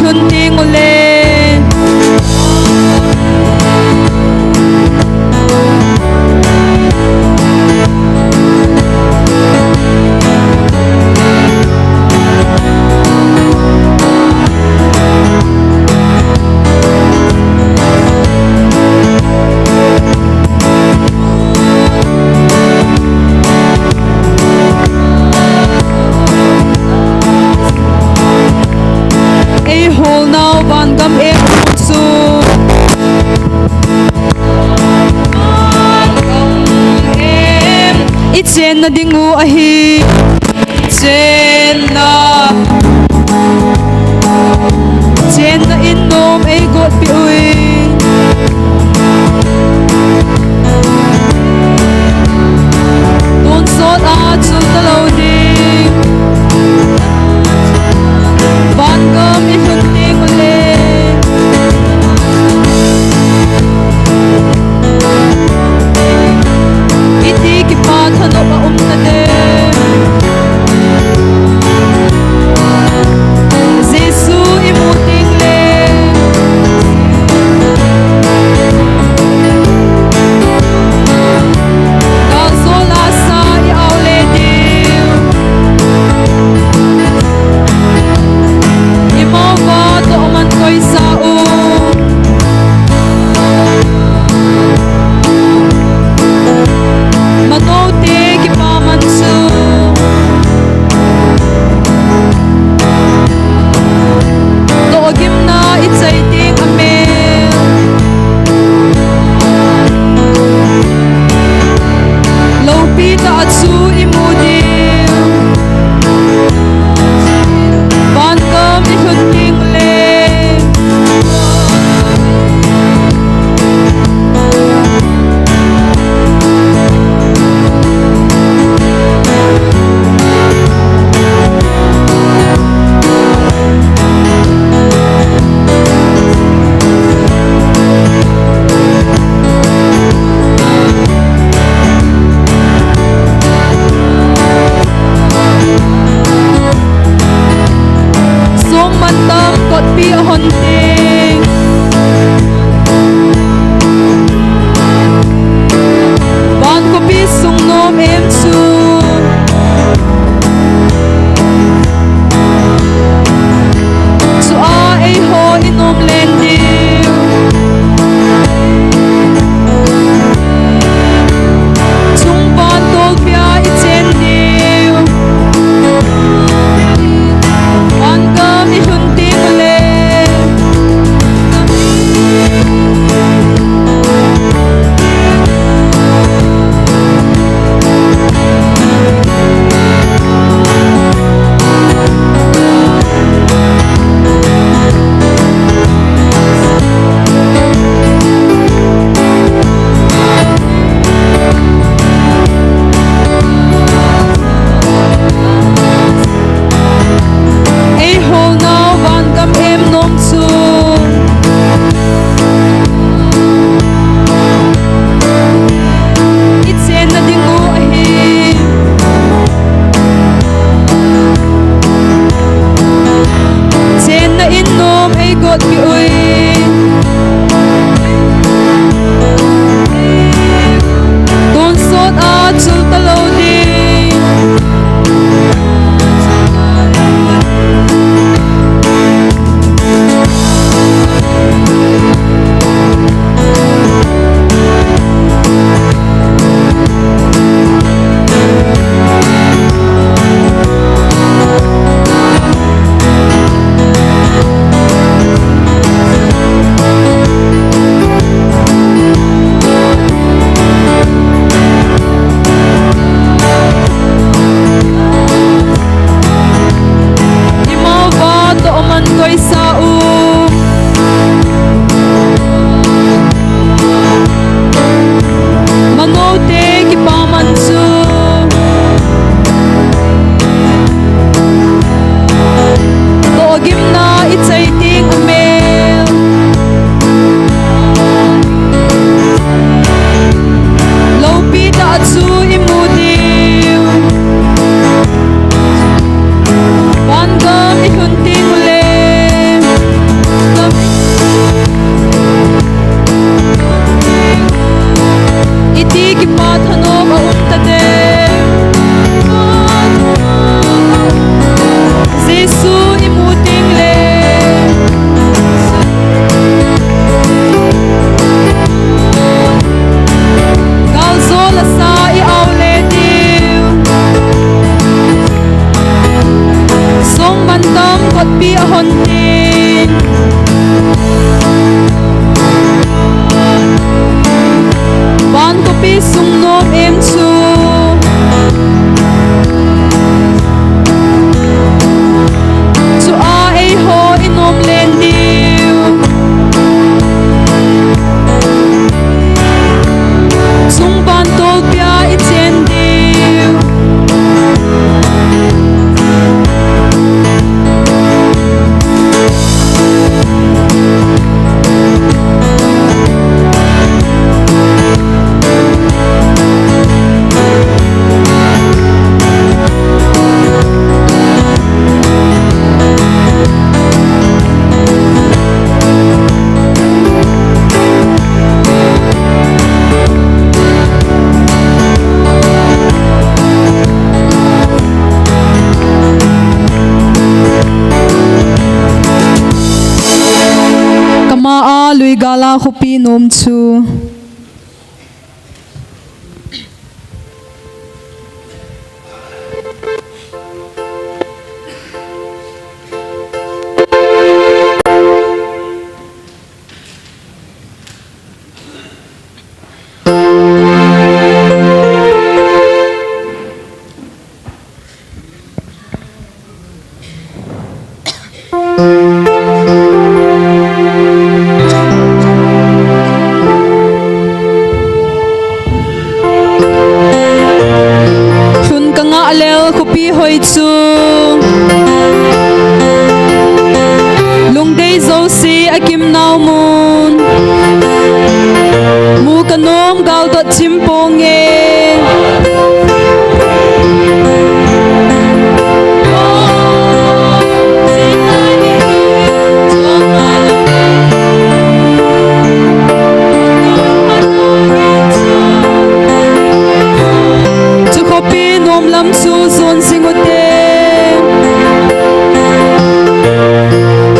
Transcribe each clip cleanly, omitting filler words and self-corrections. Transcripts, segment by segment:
ihunting uli. Chen na dingu ahi Chen na inom ay got pi uy Don't sort at sul talaw ding Bangam ihunting ulit Iti kipat hanop na din Jesu imuting le Kasola sa iaw le diw Imova to man ko'y sao Manote kipamansu Doogim na itsay ting amel Lopita at su imudil Bangam ihunting le Pi ahonting Ban ko pisong nom emsu So ay ho inom lendiw Sung ban tol pia itsendiw Ban kam ihunting ulit ihunting ulit lui gala khopi nom chu alel khopi hoi chu lung dei zo si akim nau mun mu kanom gal dot chimpong e lam su zon singote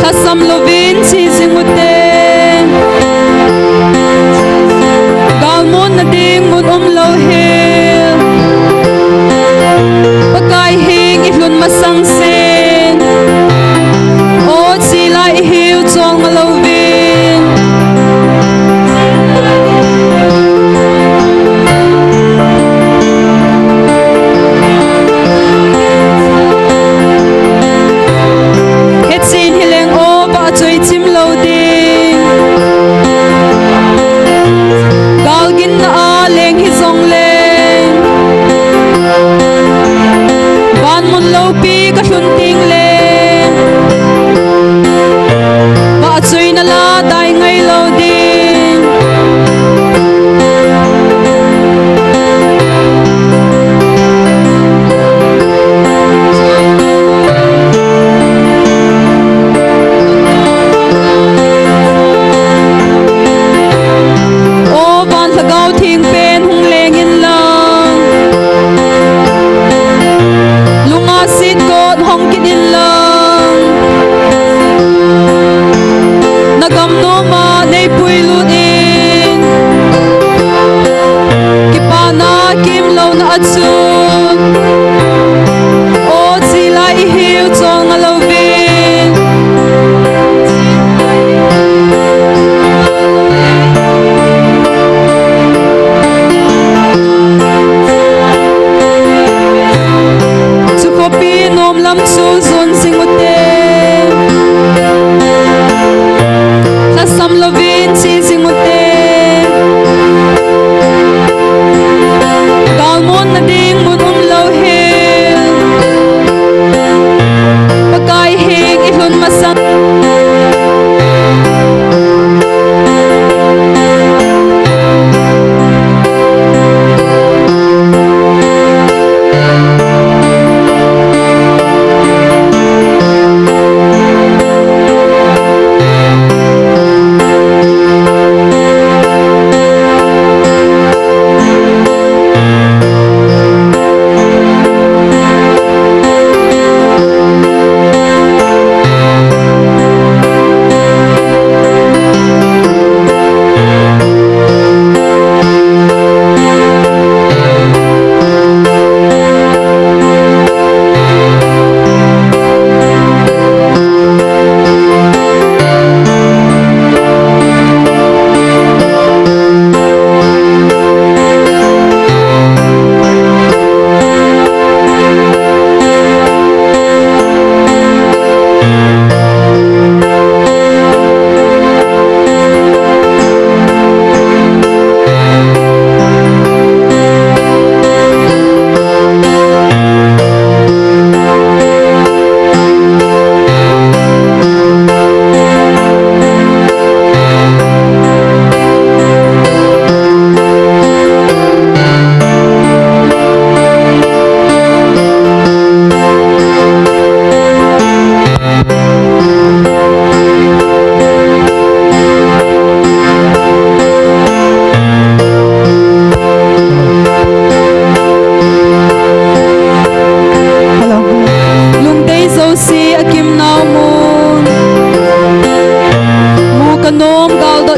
khasam lovin chi singote galmon na ding mun lo he pakai hing ihlun masang sen o chi lai hiu chong lovin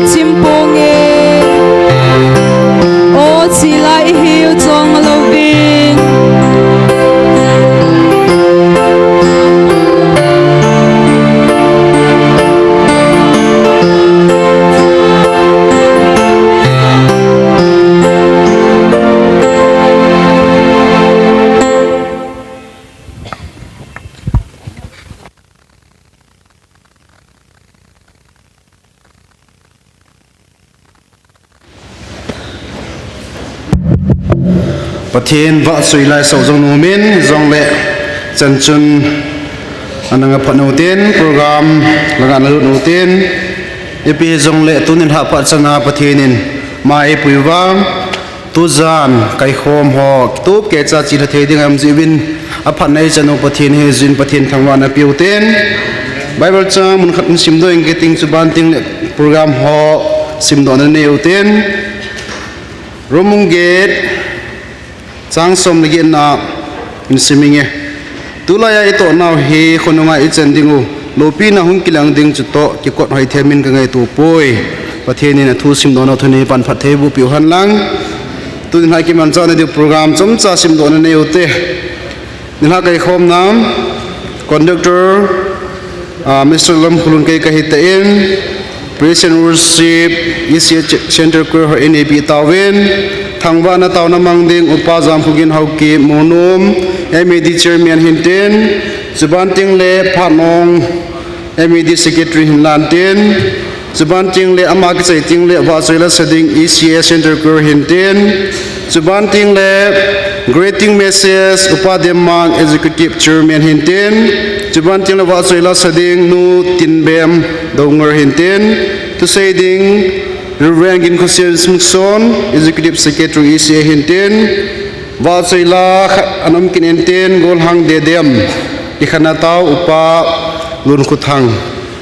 chim ponge o chi lai hiu chong lo binประเทศว่าสุยไลสาวจงนูมินจงเละจันจุนอันนั้นก็พนูเตียนโปรแกรมละงานรุ่นนูเตียนอีพีจงเละตุนินหาปัจจนาประเทศนินมาอีปุยวางตุจานไก่โคมหอกตูบเกจจิตเทดิงามจีวินอภันในจันโอประเทศเฮจินประเทศทางวันอพิวเตียนไบเบิลจ้ามุนขัดสิมโดยเกติงสุบันติงโปรแกรมหอสิมโดนเนวเตียนรมุงเกตจางสมลิกินนาอินสิมิงเอตุลายตัวน่าเฮคนงายอิจันดิงูโลปีน่าหุ่นกิลังดิงจุดโตกิกดหอยเทมินกันไงตัวป่วยประเทศนี้นะทูสิมโดนเอาทุนีปันพัดเทบุปิวหันหลังตุนหายกิมันจ้าในเดียวโปรแกรมจำจ้าสิมโดนในอุเตนิลาไก่ขมน้ำคอนดักเตอร์มิสเตอร์ลมคุลุนไก่กะฮิตเอ็นPresent worship ECA Center Choir NAB Tawin Thangba na taw na mangding upazam phugin hauki monum MED Chairman Hinten Zubanting le Phanong MED Secretary Hinlanten Zubanting le Amag Saiting le Wasoila Sading ECA Center Choir Hinten Zubanting le Greeting Message Upademang Executive Chairman Hinten Zubanting le Wasoila Sading Nu Tinbem Donger Hinten to say ding Reverend Gin Kusir Smithson Executive Secretary ECA Hinten Wasoila Anam Kin Hinten Golhang Dedem Ikhanataw Upa Lun Kuthang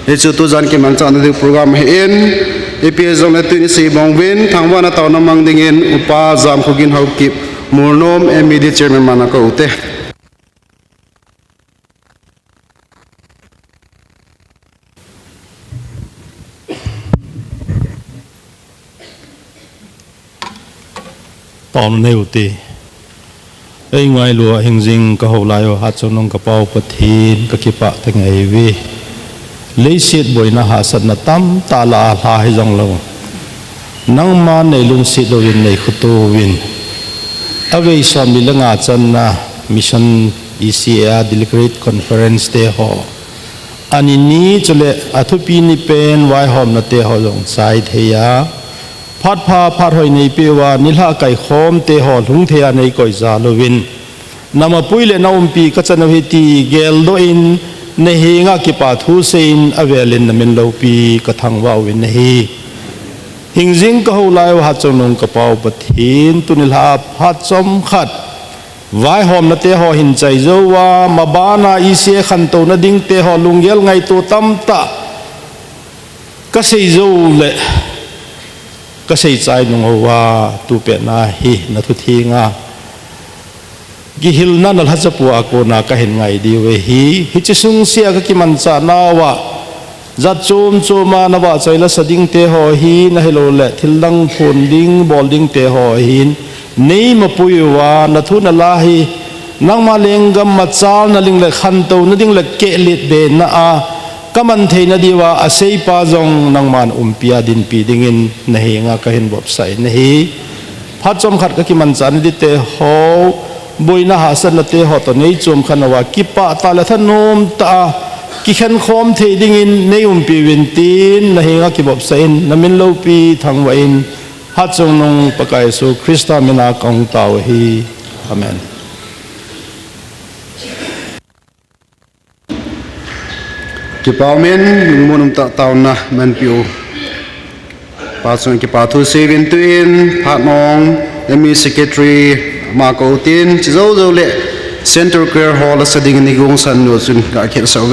Itu tu jan ke manca anu program hin EPS zong letu ni si bongwin thangwa na taw namang dingin upa jam khugin haukip murnom MED Chairman manaka ute tòn nêu tì ấy ngoài lúa hình dinh có hậu lại hạt cho nông cái bao bát thìn cái kipa thành ngày vi lấy xiết bồi na hạ sát na tam ta la hay dòng lâu nang ma này luôn xiết đồ viên này khut tô viên avei som đi lăng à chân na mission ECA delegate conference te ho ani ni chule athupi ni pen wai hom na te ho long sai theya phát pha phát hồi này bia và nila cái khom te họ lung thea này coi ra lovin nama pui le naum pi ka chana heti gel do in ne hi nga ki pa thu sein avelin namin lo pi ka thang wa win hi hingjing ka ho lai wa chonong ka pau pathin tunila phat chom khat vai hom na te ho hin chai zo wa mabana ise khan to na ding te ho lunggel ngai to tam ta ka sei zo leก็ใช้ใจนงว่าตูเป็ดนาฮีนัทุทีงากิฮิลนั่นนัลฮัจปัวโกนาก็เห็นไงดีเวฮิจิสุงเสียก็กิมันจานาวะจัดโจมโจมานาวะใจละสดิ้งเตหอฮีนะฮิโลเละทิลลังพนดิ้งบอลดิ้งเตหอฮีนี่มาปุยวานัทุนลาฮีนังมาเลงกัมมาจาลนัลิงเละขันโตนัดิ้งเละเกลิดเบนนะอาก็มันเทนดีว่าอาศัยปาจงนังมันปียดินปีดิ่งนะฮีงาก็เห็นบบใส่นะฮีพัดจอมขัดก็กิมันจานดิเตหอบอยนะหาสันเตหอตอนนี้จอมขันว่ากิปะตาละท่านโนมตากิขันคอมเทดิ่งในปีวินตีนนะฮีงากิบบใส่นะมินโลปีทางวันพัดจงนงปะกายสุคริสต์มินาคงตาวฮีอาเมนกิปาเมนมุนตะตาวนะมันปิวปาสุนกิปาทุเซวินตุอินพาดนองMED Secretaryมาโกตินจิโซโซเลเซ็นเตอร์แคร์ฮอลล์สดิ่งนิกงสันโนซุนกาเขตสาวเว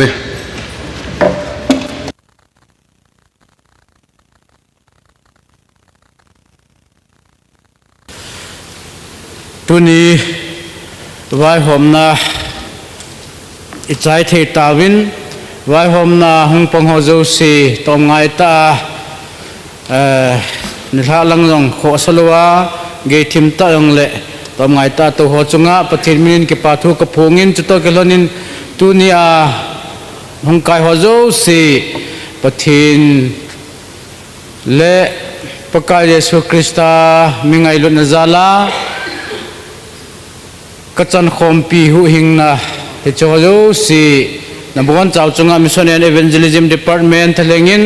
ตุนีไว้ผมนะอิจฉาเทตาวินไว้ผมนะหงปงหัวโจสีตอมไงตา นิทาลังจงโคสลัวเกทิมตายงเละตอมไงตาตัวหัวจงะปฏิมินกิปาทุกพงอินจุดตัวกลนินตุนีอาหงกายหัวโจสีปฏินเละปกายเยซูคริสต์มิงไอลุนซาลากจันคอมปีหูหิงนะเฮจหัวโจสีนับวันเจ้าจงะมิชชันแอนด์เอเวนเจลิซึมดีพาร์ตเมนต์ทะเลงิน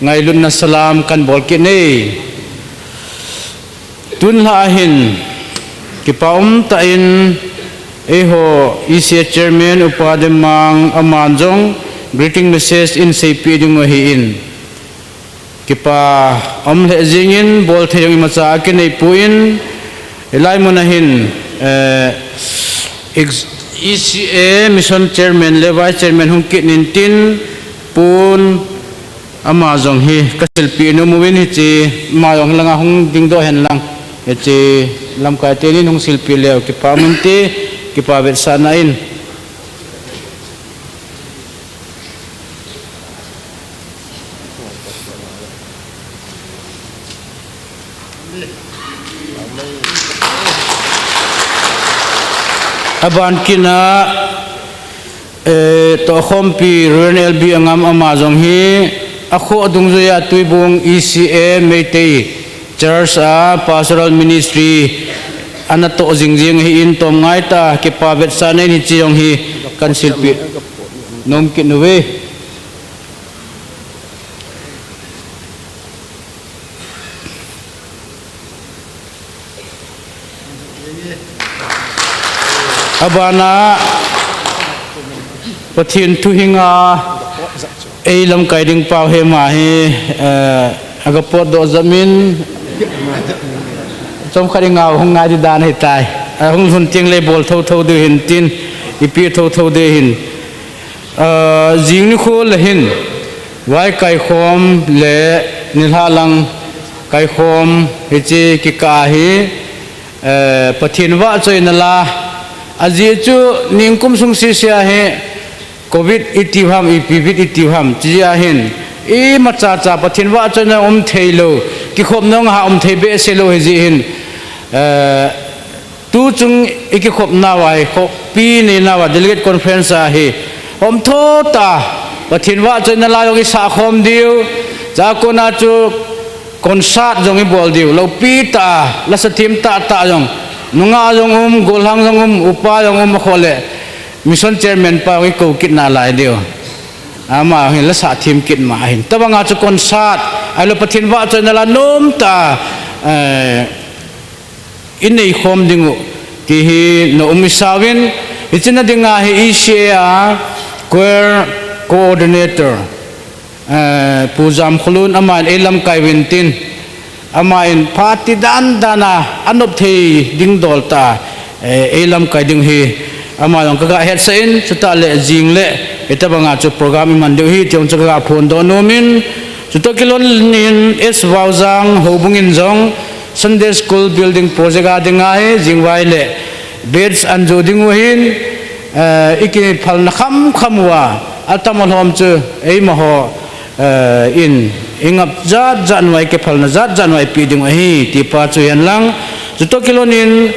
ไงลุนนัสลามกันบอกกินนี่ตุนลาหินกิปาตาอินโฮECA chairman อุปาเดมังอามันจง greeting message in เซปีดึงวะฮีอินกิปาเลจิงินบอลเทียงมาจากกินในปูอินไลมุนหินECA mission chairman และ vice chairman หุงกินินตินปูนอามาจงฮีกัสลปีนุมวินฮิจีมาจงลังหุงดิ้งโดเห็นลังเอจีลำกายเตนินหุงศิลปีเลวกิปามุนตีกิปาเวสานาอินอาบานกินาตัวคอมปีเรนเอลบีงามอามาจงฮีอโคดุงจุยตุยบง ECA เมตีChurch Pastoral Ministry อันนั้นโตจริงๆฮีอินตอมไงตาเก็บปาเวทสานในจียงฮีกันศิลปินมกินเวอาบานาปะทินทุหิงาลำไก่ดึงเปล่าเฮมาฮีอากาปอดโดจามินจมขัดเงาหงงาดิดานให้ตายหงหุ่นเจียงเลยบอลเท่าเดือหินตินอีปีเท่าเดือหินจิงนิโคลหินไว้ไก่คอมเละนิลาลังไก่คอมเฮจิกิกาฮีปะทินว่าใจนั่นละอาจีจูนิงคุมสุงซีเสียเฮโควิดอิติฮัมอีพีวิดอิติฮัมจีอาหินมาจ่าปะทินว่าใจนั่นเทโลกิขบน้องหาเทเบสโลเฮจิหินตู้จุงอีกขบนาวายขบปีนี่นาวา delegate conference เฮโทตาปะทินว่าใจนั่นลายองอิสาคมเดียวจากคนอาจูคอนซัดจงอิบอลเดียวเราปีตาลัสติมตาจงนุงอาจงกอลหังจงอุปาจงมาขอเลมิชชั่นเชอร์แมนป้าวิโกกินนาลายเดียวอามาเห็นลักษณะทีมกินมาเห็นแต่บางอาจจะคนชาติไอ้เราปฏิบัติจนละนุ่มตาอินในคอมดิ้งที่โนมิสาวินอิจนาดิ้งอาเฮอีเชียควอร์โคอร์ดิเนเตอร์ผู้จำขลุ่นอามาเอลัมไกวินตินอามาอินพาติดันดานาอันนบที่ดิ้งดอลตาเอลัมไกดิ้งเฮอามาลองกระเฮ็ดเส้นสุดท้ายเลยจิงเลยitu bangga tu program iman dewi tiang cakap pun donomin sudah kilon nin es wauzang hubungin zong Sunday school building project adengai jingwai le beds anjoding wahin ikini phal nakam khamwa atamal hom chu maho in ingap zat janwai ke phal na zat janwai piding wahi tipa chu yan lang sudah kilon nin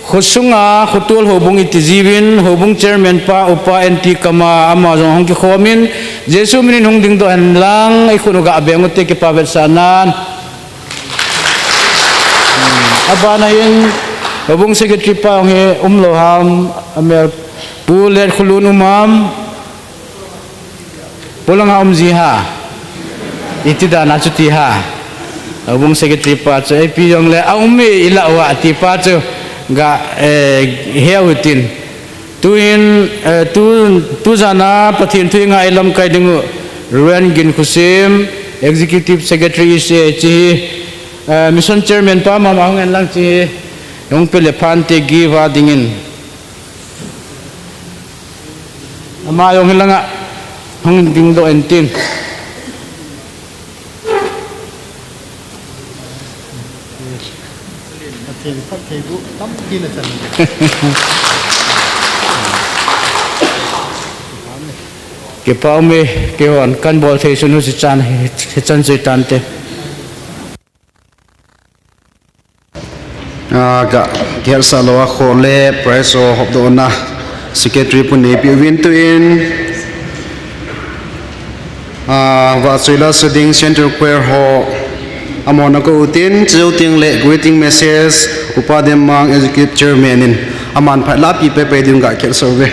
khusunga khutul hubung itizibin hubung chairman pa upa NT kama amazon hong ki khomin jesu minin hong ding do han lang ikunuga abengote ki pavel sanan abana yin hubung secretary pa hong umloham amer pulet khulun umam pulang umziha itida na chutiha hubung secretary pa cho ap yong le aumi ilawa ti pa cho ga heutin tuin tu jana pathin thuinga ilam kai dingu ruan gin khusim executive secretary chi mission chairman pa ma ngen lang chi yong pele phante gi wa dingin ama yong hilanga hong ding do entin ke pau me ke hon kan bol thei sunu si chan he chan si tan te ga ger sa lo khole press o hop do na secretary pu ne pi win to in wa soila studying center queer ho amona ko utin cheuting le greeting message upadem mang executive chairman in aman pha la pi pe din ga ker so ve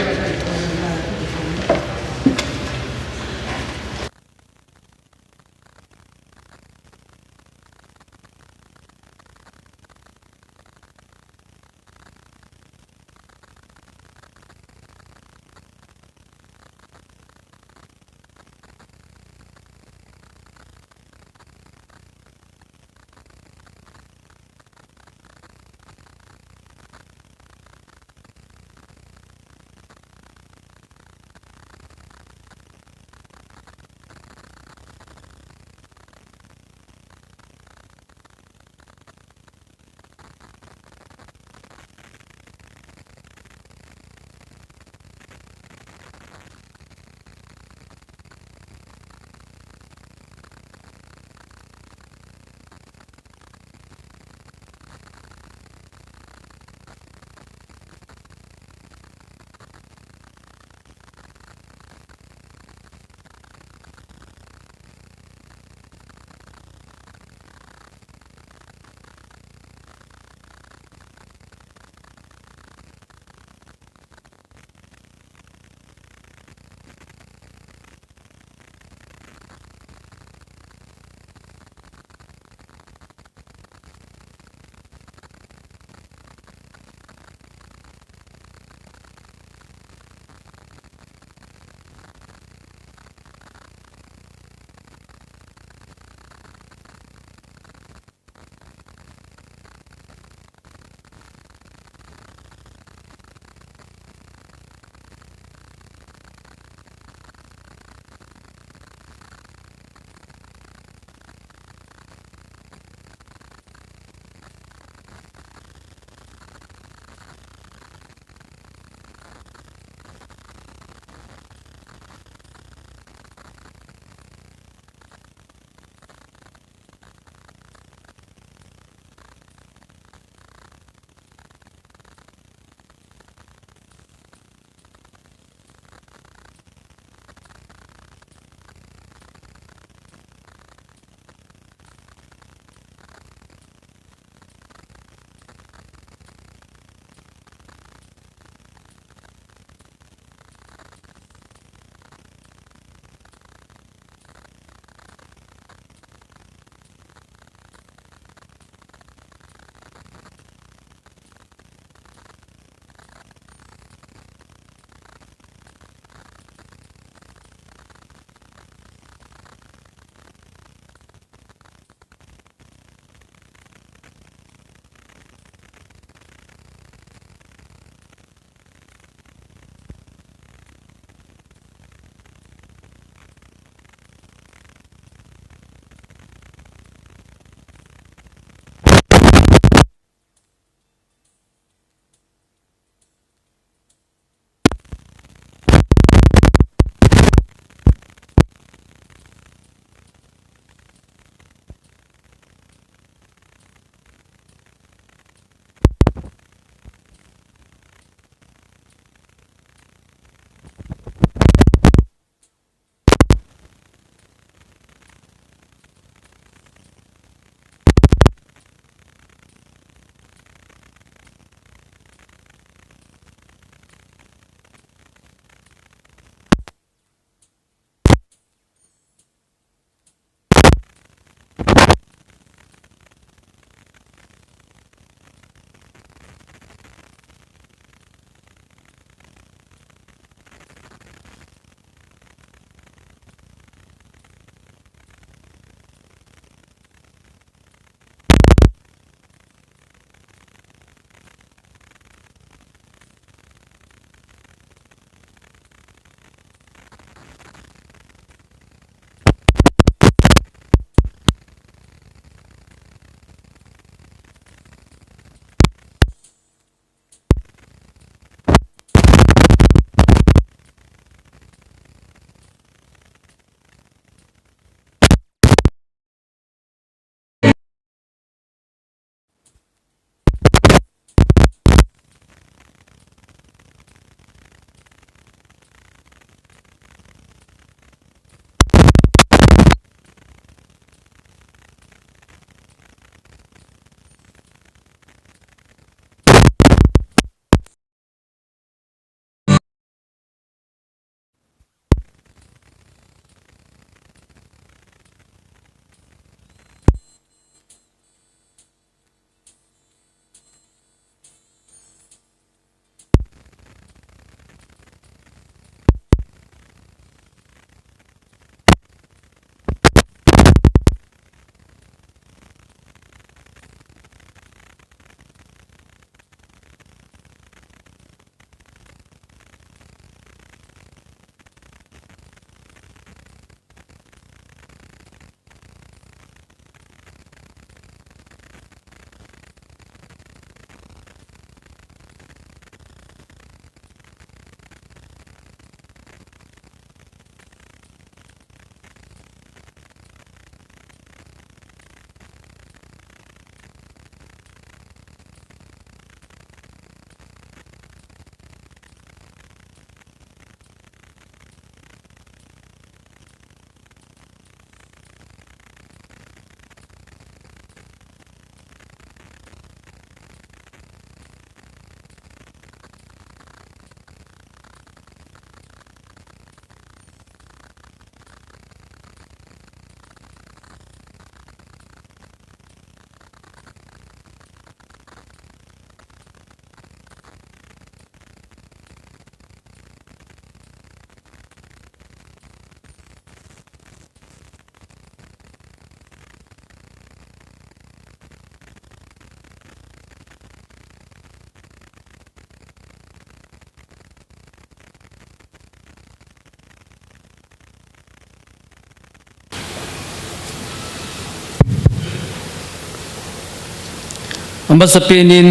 บัสปีนิน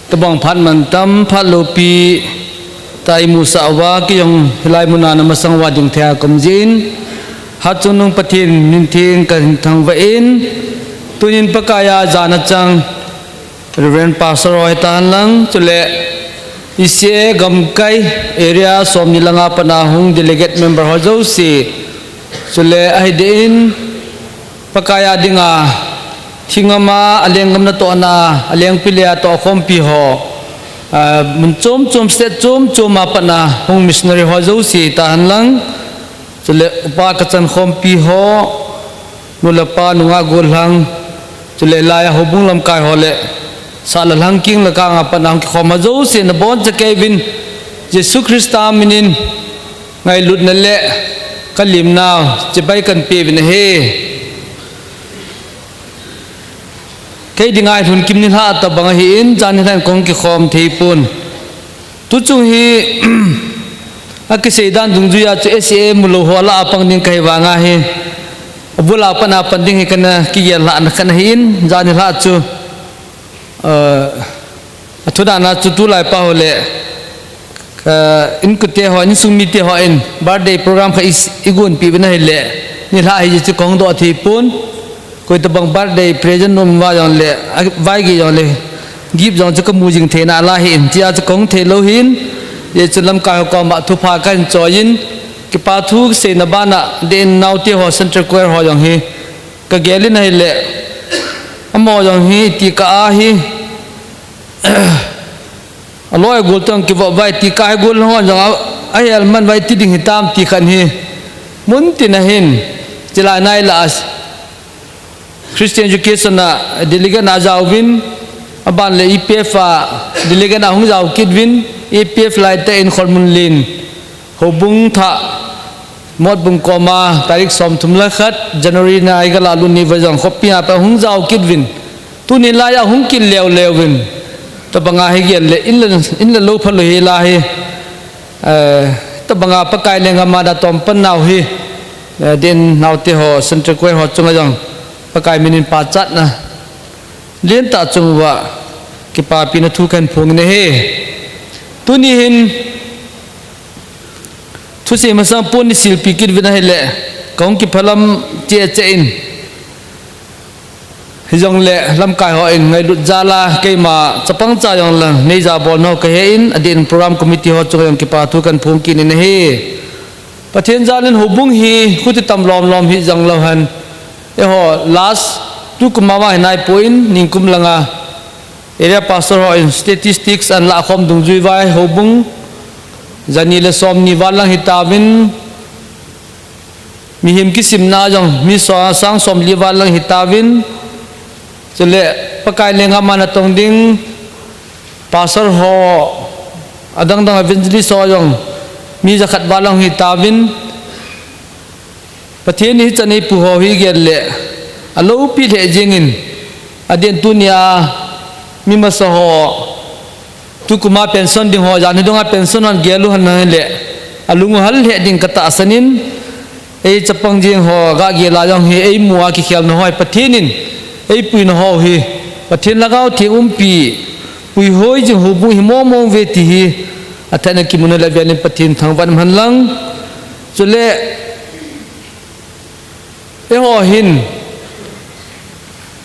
ตะบองพัดมันตำพัดโลปีตายมุสาวากิยงลายมุนานมาสังวาจึงเทียกมจินฮัดจุนงปะทินนินทิงกันทางเวนตุนินปะกายาจานะจังเรนปาสรอยตานลังจุเลอิเสกำไกเอเรียสมนิลังอาปนาหง delegate member ฮอเจ้าสีจุเลไอเดินปะกายาดิงาทิงมาอเลียงกำนัดตัวนาอเลียงพิเลียตัวคอมพิฮอมันจมเสร็จจมมาปนาหง missionary ฮอเจ้าสีตานลังจุเลอุปากจันคอมพิฮอนุลปานุงากุลหังจุเลลายหบุงลำกายฮอเลสารลังกิ้งละกางปนังขอมาโจเสนบอนจะเกวินเยซูคริสต์อามินินไงหลุดนั่นแหละกันลิมนาวจะไปกันเปียวินเฮใครดิ่งไงทุนกิมนิลาตบังหินจานที่ท่านคงกิขอมเทปุนทุจุฮีอักเสดานดุงจุยาจุเอสเอมุลหัวลาปังดิ่งไกวางาฮีบุลาปนาปันดิ่งให้กันกิยาละนักกันหินจานที่ละจูทุดานาจุตุลายปะโหเลอินกุเตหออินสุมิเตหออินบาร์เดย์โปรแกรมค่ะอีกุนปีเป็นให้เลนี่ละให้จิตของตัวที่ปุ่นคุยตะบังบาร์เดย์เพรสเซนต์นมว่าอย่างเลไว้กี่อย่างเลกิบอย่างจะก็มูจิงเทน่าลาหินที่อาจจะของเทโลหินเดี๋ยวจะลำกายก็มาทุพากันจอยินกิปาทุกเสนาบานะเดินนาวเตหอเซ็นทรัลแควร์หออย่างฮีก็เกลินให้เลอมออย่างฮีตีกาฮีอร่อยกุลต้องกิบไว้ตีกายกุลหัวจังไอ้เอลมันไว้ตีดิ่งหิตามตีขันฮีมุนตินะหินจิลาไนลาสคริสเตียนยูเคสนะดิลิกันอาจาววินอบานเลอีพีเอฟดิลิกันอาหงจาวคิดวินอีพีเอฟไลท์อินคอลมุนลินหบุงทะมดบุงกอมาตาริกสมทุมละขัดจันวารีนายกลาลุนีวจังขบปีอาไปหงจาวคิดวินตุนิลายาหงกินเลววินตบังอาฮิเกลอินละลูพลุฮิลาฮิตบังอาปะกายเลงมาดาตอมปนนาวฮิเดินนาวเตหอเซ็นทรัลแควร์หอจงจังปะกายมินินปาจัดนะเลียนตาจงว่ากิปาปินทุกันพงเนเฮตุนิหินทุเสมาสัมปุนิสิลปิกิดวินาเฮเลกองกิพลัมเจเจอินฮิจงเล่ลำกายหอเองไงดุจาลาเกมาจะปังใจยองละในจาบอลนอกเฮอินอดีตโปรแกรมคอมมิตี้หอจงยังกิปาทุกันพงกินเนเฮประเทศจาลินหุบุงฮีคุติตำลอมฮิจังเลหันเอหอลาสทุกมาว่าในพอยน์นิงคุมลังอาเอเรียพาสตอร์หออินสถิติอันละคอมดุงจุยไว้หุบุงจานีเลสอมนิวัลลังฮิตาวินมีหิมกิสิมนาจังมีสองสังสมลิวัลลังฮิตาวินจะเละปะกายเลงามันตรงดิ้งพาสตอร์หออดังเอเวนเจลิสต์จังมีจะขัดวัลลังฮิตาวินประเทศนี้จะในผู้หอฮิเกลเละอโลปีเลจิงินอดีตตุนียมีมาสหอทุกมาเป็นส่วนดิ่งหอจานที่ต้องเป็นส่วนนั้นเกลูหันนั่นเละอลุงหัลเหดิ่งกตาสนินไอจะปังจิงหอกะเกลาจังเฮไอมัวกิเขียนหอยประเทศนี้ไอปุยนหอฮีประเทศละก้าวที่ปีปุยหอยจิงหูปุยมองเวทีฮีอัฐนักกิมุนละเวียนประเทศทางวันมันลังจุเลเอหอหิน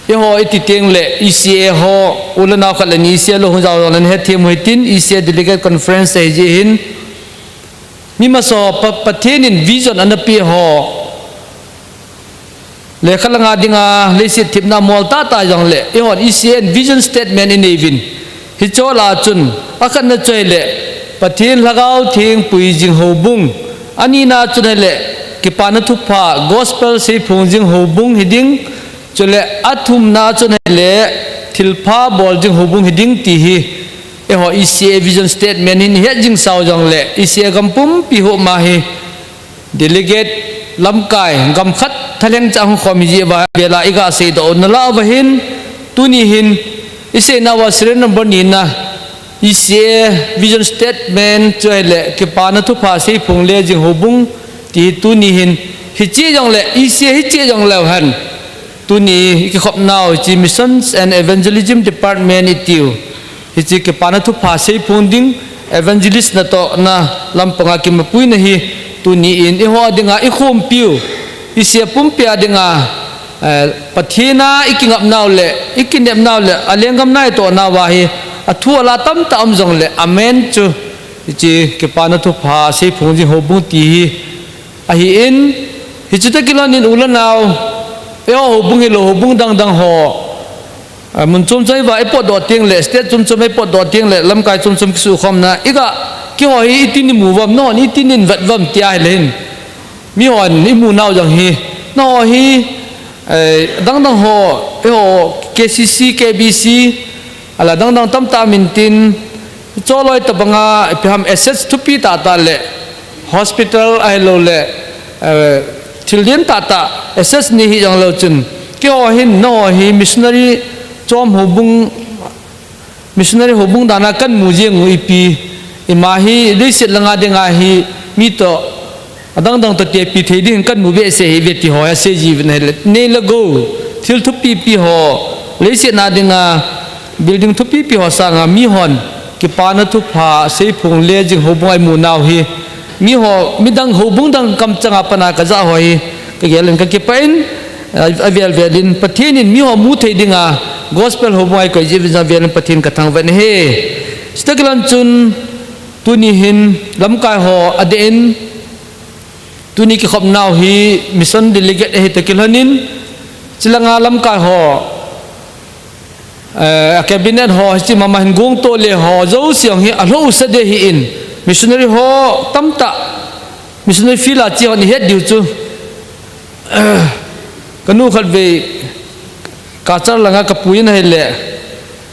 เอหอติเตียงเละอีเซียหออุลนาขัดเลนีเซียโลหงจาวนันเฮทีมหิตินอีเซียดิลิเกตคอนเฟรนซ์เอจิหินมีมาสอบประเทศนินวิจอนอันเปียหอเลขลังอาดิงาเลสิทิมนามอลตาตาจังเละเอหออีเซียวิจอนสเตทเมนต์อินเอวินฮิโจลาจุนอาคันนัดใจเละประเทศละก้าวทิ้งปุยจิงหูบุงอันนี้น่าจุนเละกิปานุทุพะ gospel สิพงจิงหูบุงฮิดิงจุเลอัตุมน่าจุนเละทิลพาบอลจิงหูบุงฮิดิงตีฮีเอหออีเซียวิจอนสเตทเมนต์อินเฮจิงสาวจังเละอีเซียกัมปุ่มปีหุมาฮีเดลิเกตลำกายกัมขัดทะเลงจังความฮิบะเวลาอีกาเสดอนลาวะหินตุนีหินอีเซียนาวาสเรนนับนินนะอีเซียวิจอนสเตทเมนต์จุเลกิปานุทุพะสิพงเลจิงหูบุงที่ตุนีหินฮิจิจังเละอีเซียฮิจิจังเลวหัน tu ni ki khop now chi missions and evangelism department itiu hi chi ke pana thu pha sei punding evangelist na to na lampanga ki mapui na hi tu ni in i ho dinga i khum piu i sia pum pia dinga pathina ikingap now le ikinep now le alengam nai to na wa hi athu ala tam tam jong le amen chu chi ke pana thu pha sei phungji hobung ti hi a hi in hi chu ta kilon in ulan now e ho bung hi lo bung dang dang ho mun chum chai wa e po do ting le state chum chum e po do ting le lam kai chum chum su khom na iga ki ho hi tin ni mu wam no ni tin nin vat wam tia len mi hon ni mu naw jang hi no hi dang dang ho e ho KCC KBC ala dang dang tam ta min tin choloi ta banga pham assets thupi ta ta le hospital ai lo le children ta ta assets ni hi jang lo chun ki ho hin no hi missionary chom hobung missionary hobung dana kan mujeng uipi imahi leiset langa denga hi mi to adang dang to te pi thei ding kan mu be se he ti ho ya se ji ne la go thil thupi pi ho leiset na denga building thupi pi ho sanga mi hon ki pana thu pha sei phung le jing hobung ai mu naw hi mi ho mi dang hobung dang kam changa pana ka za ho hi ke gelen ka ki pain avel velin pathin mi ho mu thei dinga gospel hobung ai ko ji visa velin pathin ka thang ven he staklan chun tuni hin lam kai ho aden tuni ki khop naw hi mission delegate he te kilhanin chilanga lam kai ho cabinet ho chi mama hin gong to le ho zo siang hi alo sa de hi in missionary ho tamta missionary fila chi on het diu chu kanu khat ve ka char langa ka puin hai le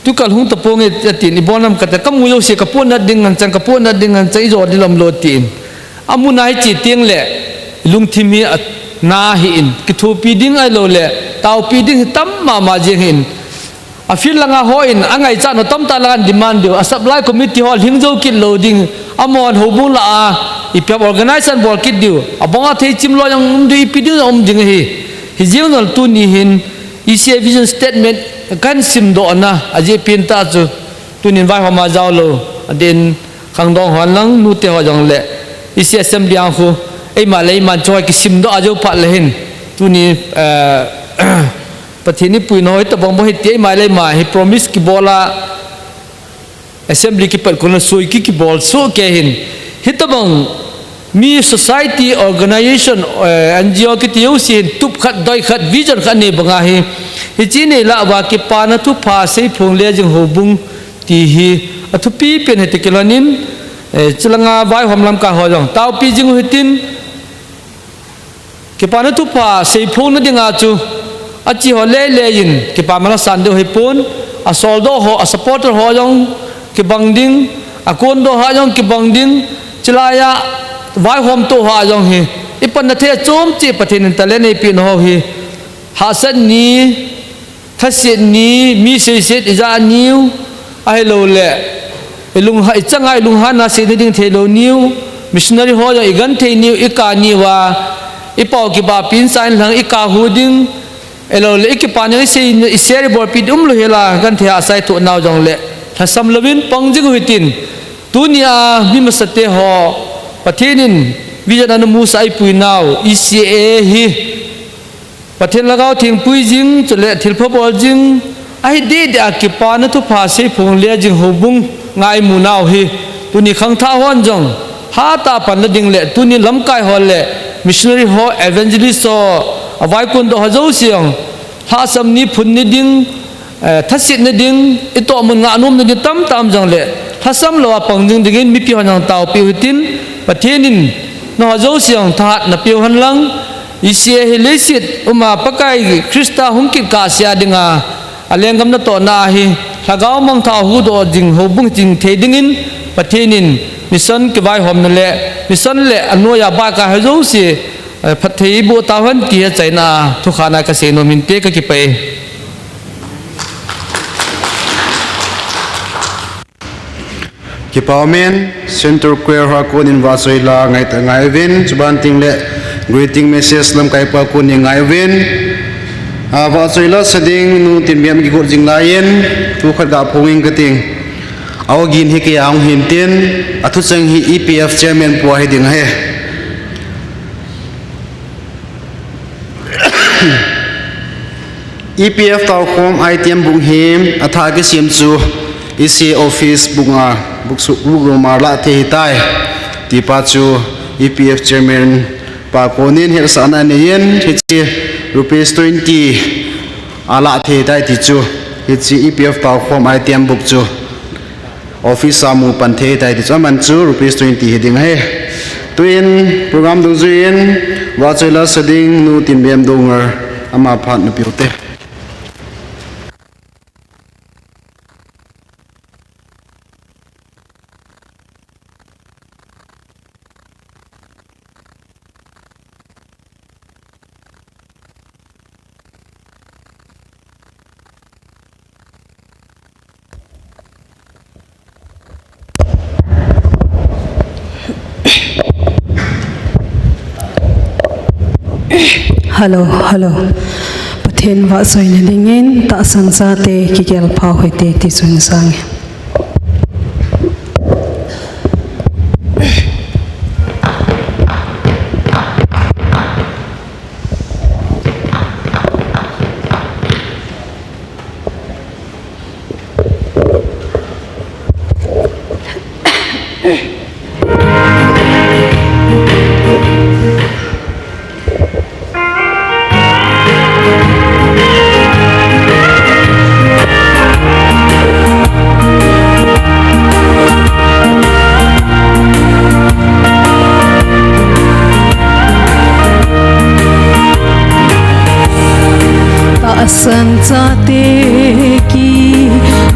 tu kal hung ta pong e tin ni bonam ka ta kamu yo se ka pon na ding chang ka pon na ding chai zo dilam lo tin amuna hi chi tiang le lung thim hi na hi in ki thu pi ding ai lo le tau pi ding tam ma jeng hin a fil langa ho in angai cha no tam ta lan demand dio a supply committee hall hingzo kit loading amon hobung la a ipap organization bol kit dio abonga thei chim lo yang du pi ding om ding hi jeng nol tu ni hin ECA vision statement kan sim do na aje pin ta chu tunin vai homa jaw lo den khang dong hon lang nu te ho jong le ECA assembly ang hu ei ma lei man choi ki sim do ajo phat le hin tuni pathini pui noi ta bong bo hi te mai lei ma hi promise ki bola assembly ki pat kon soi ki bol so ke hin hitabang mi society organization NGO ki tiu sin tup khat doi khat vision khat ne banga hi chi ne la wa ki pa na thu pha sei phung le jing hobung ti hi athu pi pen he te kilonin chilanga vai homlam ka ho jong tau pi jing hitin ki pa na thu pha sei phung na dinga chu achi ho le le yin ki pa mala san do he pun a soldo ho a supporter ho jong ki bangding a kon do ha jong ki bangding chilaya vai hom to ha jong hi ipan na the chom chi pathin tale nei pi no hi hasan ni thasit ni mi se set iza niu ai lo le elung ha changai lung ha na se ding the lo niu missionary ho jo igan the niu ika ni wa ipau ki ba pin sign lang ika huding elo le ki pa ni se seri bor pi dum lo hela gan the asai to naw jong le thasam lovin pangjing huitin tunia mi masate ho pathinin vision anu musai pui naw ECA hi pathin lagao thing pui jing chule thilpho bol jing ai de de ki pa na thu pha sei phung le jing hobung ngai mu naw hi tuni khang tha hon jong ha ta pan la ding le tuni lam kai hol le missionary ho evangelist so avai kun do hazo siang ha sam ni phun ni ding thasit ni ding ito mun nga anum ni tam tam jong le thasam lo pang jing digin mi pi hon taw pi hutin pathinin no hazo siang that na pi han lang isia helisit uma pakai krista hungkit ka sia dinga alengam na to na hi thagau mang tha hu do jing hobung jing thedingin pathinin mission ke vai hom na le mission le anoya ba ka hazo si phathei bo ta han ti chaina thu khana ka se no min te ka ki pe ki paumen center queer ha ko nin wa soila ngai ta ngai vin chuban ting le greeting message lam kai pa ko ni ngai vin vợ chơi lót sẽ đinh nu tiền miệng cái cột dừng lại yên tu khát gặp phong in cái tiếng áo gin hi cái áo hiền tiền thu sang hi EPF chairman po hi ding he EPF tàu khom item bung him atha cái sim chu EC office bunga book roma la the tai ti pa chu EPF chairman pa konin her sana ne yen hi rupees 20 ala the tai ti chu hi chi EPF tàu khom item book chu office samu pan the tai ti chu man chu rupees 20 hi ding he tuin program du zuin wa chela sading nu tin bem donger ama phat nu piute Hello, Pathen wa soi na dingin ta sang sa te ki gel pha hoi te ti sun sang. San sa te ki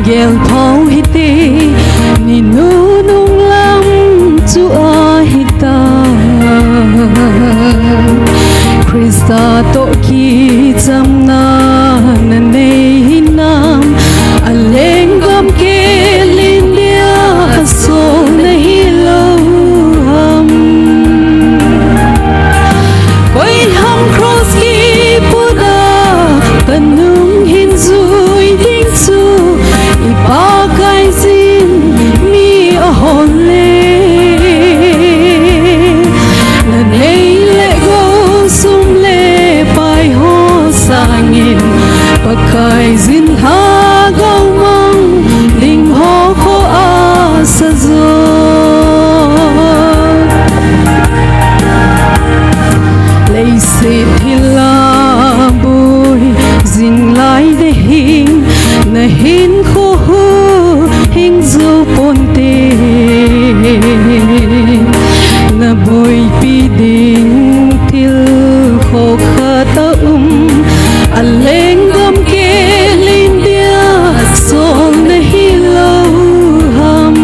gel phau hi te ni nu nung lam chu a hi ta Krista to ki cham na na nei nam aleng gam ke lin dia so nahi lo ham koi ham cross ki puda kanung hin zui ding su ipa kai zin mi a hole na nei le go sum le pai ho sangin pa kai zin ha go mong ling ho ko a sa zo lei se thila ding lai de hing na hin kho hu hing zo ponte na boy pi ding til kho khata aleng gam ke lin dia sol na hi lo ham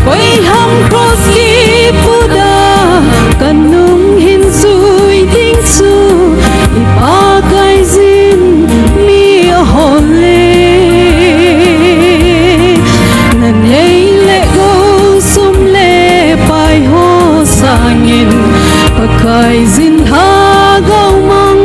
koi ham cross ki puda kanung hin zui ding su ipa kai zin mi a hole na nei le go sum le pai ho sangin pa kai zin ha go mang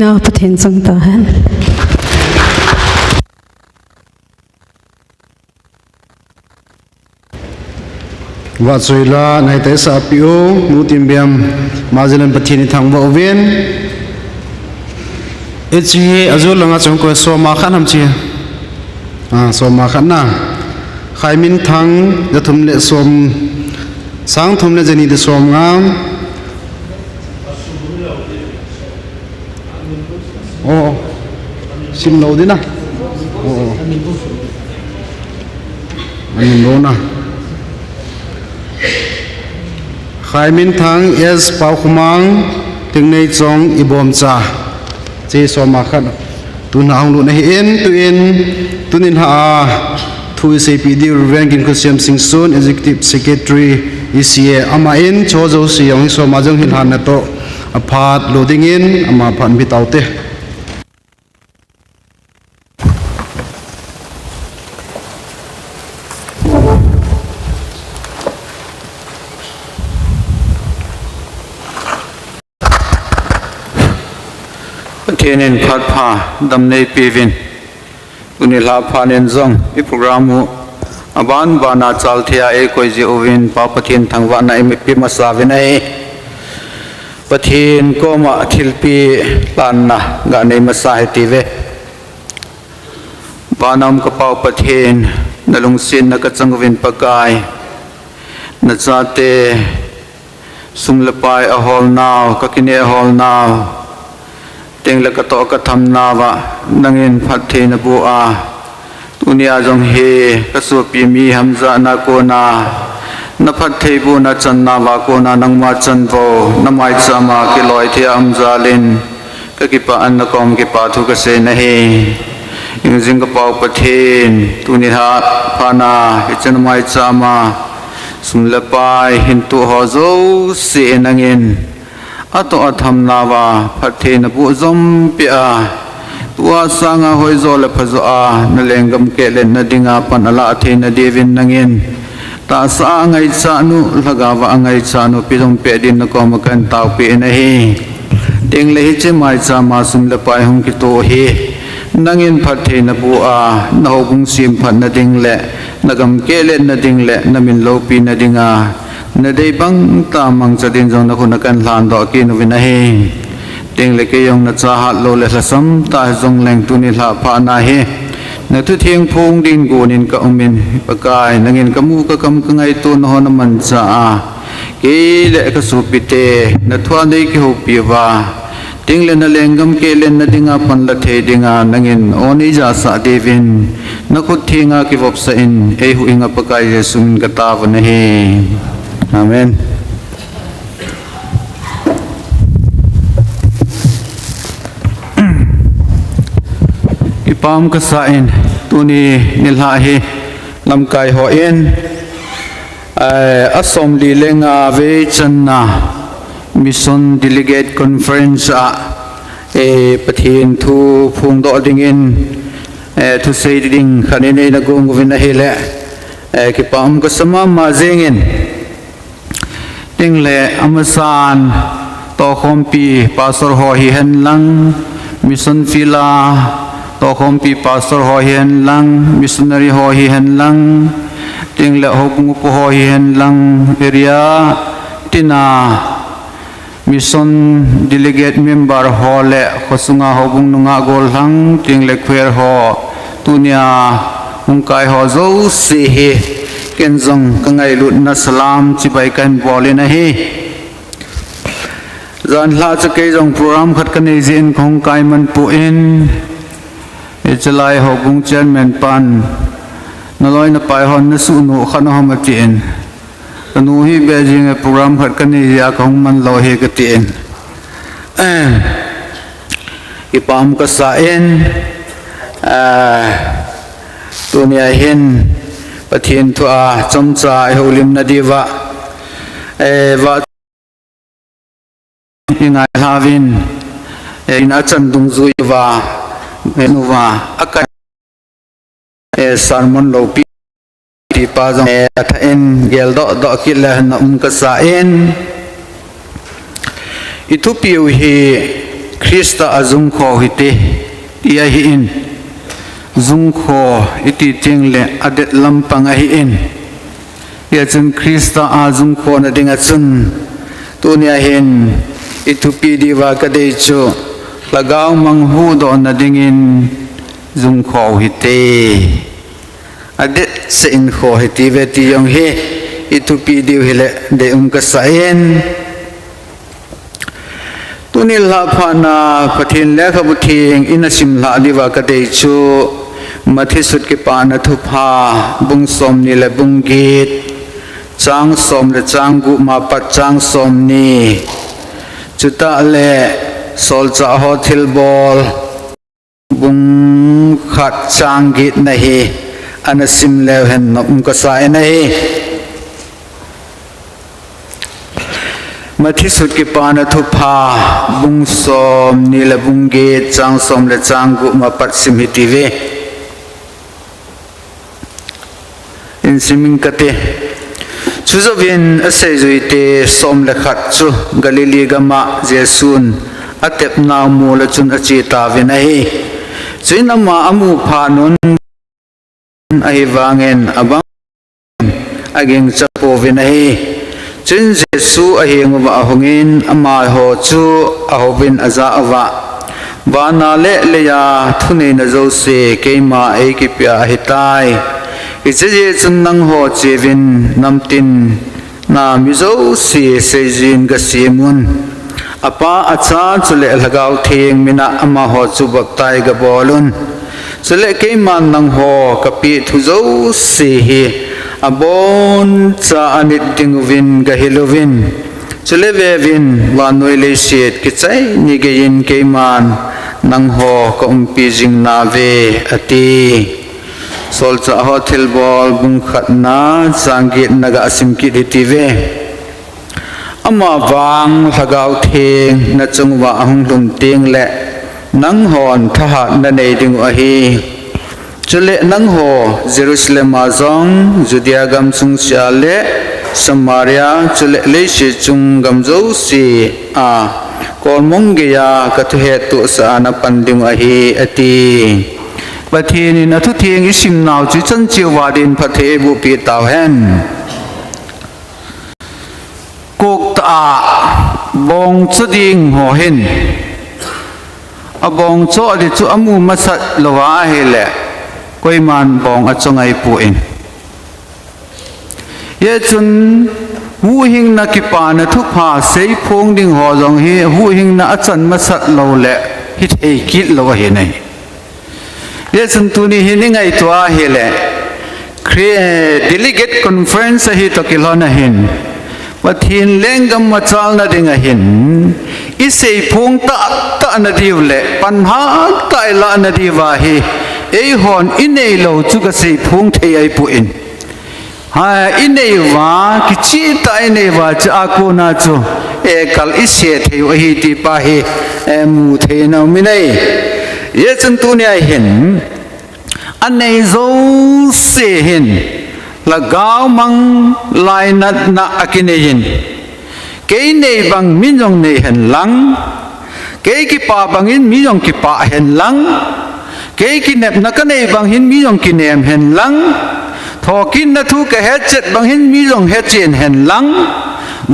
na pathen sang ta han Wat soila nai te sa pio mu tim biam mazilan pathin thang ba oven echi azul langa chong ko so ma khan ham chi so ma khan na khai min thang ja thum le som sang thum le jani de som ngam sim lo din na anin lo na khai min thang es pau khumang ting nei chong ibom cha che so ma khan tu na hong lu na in tunin ha thu CPD ranking kusem sing soon executive secretary ECA ama in chojo si yong so ma jong hin han na to aphat loading in ama phan bi taute Tienin phat pha dam nei pivin uni la phanen zong I programu aban bana chal thia e koi ji ovin pa pathin thangwa na em pi masavin ai pathin ko ma thilpi lan na ga nei masah ti ve banam ka pau pathin nalung sin na ka changwin pakai na chate sumlapai a hol naw ka kine hol naw teng la ka to ka tham na wa nangin phat the na bu a tunia jong he ka su pi mi hamza na ko na na phat the bu na chan na wa ko na nang ma chan vo na mai cha ma ki loi the amza len ka ki pa an na kom ki pa thu ka se na he ing jing ka pau pathin tuni ha pha na hi chan mai cha ma sum la pai hin tu ho zo se nangin ato atham nawa phathe na bu zom pia tua sanga hoi zo le phazo a na lengam ke len na dinga pan ala the na devin nangin ta sa ngai cha nu lagawa ngai cha nu pidong pe din na ko ma kan taw pe na hi teng le hi che mai cha ma sum le pai hong ki to hi nangin phathe na bu a na ho bung sim phat na ding le nagam ke len na ding le na min lo pi na dinga na dei bang ta mang cha din jong na khuna kan hlan do ki nu vin a he teng le ke yong na cha ha lo le hlasam ta jong leng tu ni hla pha na he na thu thieng phung din gu nin ka umin pakai nangin ka mu ka kam ka ngai tu no na man cha a ke le ka su pi te na thwa nei ki ho pi wa ting le na lengam ke len na dinga pan la the dinga nangin oni ja sa devin na khut thinga ki vop sa in e hu inga pakai jesun ka ta wa na he Amen. Ipam kasain tuni nilhahi lamkai ho in asom li lenga ve channa mission delegate conference a pathin thu phung do dingin thu sei ding khanine na gong vin na hele kipam kasama ma zengin ting le amasan to khompi pastor ho hi hen lang mission fila to khompi pastor ho hi hen lang missionary ho hi hen lang ting le hokung po ho hi hen lang area tina mission delegate member ho le khosunga hobung nunga gol hang ting le khwer ho tunia hungkai ho zo si he kenzong kangai lut na salam chibai kan bolin a hi zan hla cha ke jong program khat kan nei jin khong kai man pu in ichalai ho bung chairman pan na loi na pai hon na su nu khan ho ma tin kanu hi beijing program khat kan nei ya khong man lo he ka tin ipam ka sa en tunia hin pathin thua chomcha holim na diwa wa ingai havin ina chandung zuiwa menuwa akai sarmon lo pi ti pa jong tha en gel do kila na ka sa en ithupiu hi Krista azung kho hite tia hi in zung kho iti tingle adet lampang hi in ya chun Krista azung kho na dinga chun tunia hin itupi diwa ka dei chu lagaw mang hu do na dingin zung kho hite adet se in kho hiti ve ti yong he itupi diw hele de ka saen tunil la phana pathin le khabu thing inasim la diwa ka dei chu mathisut ke pa na thu pha bung som ni le bung git chang som le chang gu ma pat chang som ni chuta le sol cha ho thil bol bung khat chang git na hi anasim le hen nom ka sai na hi mathisut ke pa na thu pha bung som ni le bung git chang som le chang gu ma pat sim hi ti ve in siming kate chuzovin asai zuite som le khat chu galili gama jesun atep na mu la chun achi ta ve nahi chuinama amu phanun ai wangen abang ageng chapo ve nahi chun jesu aheng wa hongin ama ho chu ahobin aza awa bana le le ya thune na zo se keima ai ki pya hitai ichje chun nang ho chevin namtin na mizo si sejin ga simun apa acha chule lagaw theng mina ama ho chu baktai ga bolun chule ke man nang ho kapi thuzo si hi abon cha anit dingwin ga hilovin chule vevin wanoi le siet ki chai ni ge yin ke man nang ho ko umpi jing na ve ati sol cha ho thil bol bung khat na changit naga asim ki ditive ama wang lagaw theng na chungwa ahung lum ting le nang hon thaha na nei ding a hi chule nang ho Jerusalem azong Judea gam chung sia le Samaria chule le shi chung gam zo si a kolmong ge ya ka thu he tu sa na panding a hi ati Pathin na thu thieng isim naw chu chan chiu wa din phathe bu pi taw hen kok ta bong chuding ho hin abong cho adi chu amu masat lowa hele koiman bong achongai pu in ye chun hu hing na ki pa na thu pha sei phong ding ho jong hi hu hing na achan masat lo le hi thei kit lo he nei ye chun tu ni hin ngai twa hele delegate conference hi to kilona hin pathin lengam machal na dinga hin isei phong ta na diu le panha kai la na diwa hi ei hon inei lo chu ka sei phong thei ai pu in ha inei wa ki chi ta inei wa cha ko na chu e kal ise thei o hi ti pa hi mu thei na mi nei ye chun tu ne ai hin anei zo se hin lagaw mang lai na akinehin kei nei bang minjong nei hen lang kei ki pa bangin minjong ki pa hen lang kei ki nep na ka nei bang hin minjong ki nem hen lang thokin na thu ka het chet bang hin minjong het chen hen lang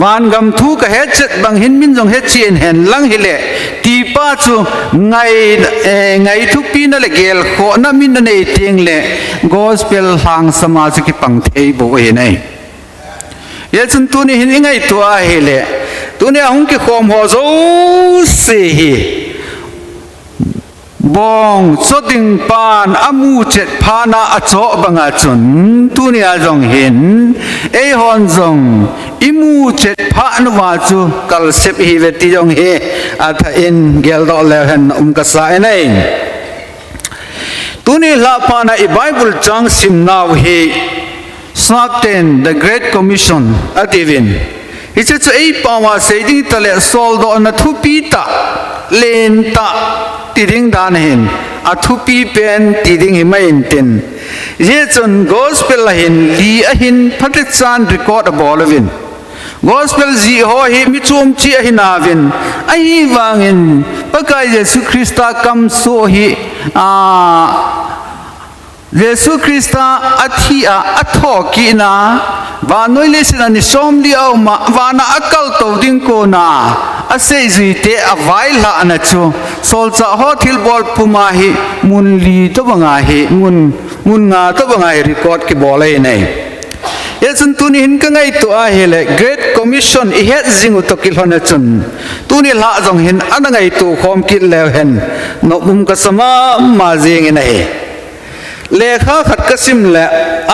man gam thu ka het chet bang hin minjong het chen hen lang hile ti pa chu ngai thu pi na le gel kho na min na nei ting le gospel hang samaj ki pang thei bo he nei ye chun tu ni hin ngai tu a hele tu ne hung ki khom ho zo se hi bong choding pan amu chet phana acho banga chun tu ni a jong hin ei hon jong imu chet pha wa chu kal sep hi ve ti jong he atha in gel do le hen ka sa nei tu ni la pana I bible chang sim now he Snaten the great commission ativin it's a pawa saying tale sol do na thupi ta len ta tiding dan hin a thupi pen tiding hi mai tin ye chon gospel hin li a hin phatit chan record a bolovin gospel ji ho hi mi chum chi hi na vin ai wangin pakai Yesu Krista kam so hi Yesu Krista athia athoki na ba noi le sin ani som li au ma wa na akal to ding ko na ase ji te avai la na chu sol cha ho thil bol puma hi mun li to banga hi mun nga to banga record ki bol ai nei yechun tuni hin ka ngai to a hele great commission I het jing to kil hona chun tuni la jong hin ana ngai tu khom kil le hen no bum ka sama ma jing nei lekha khat kasim le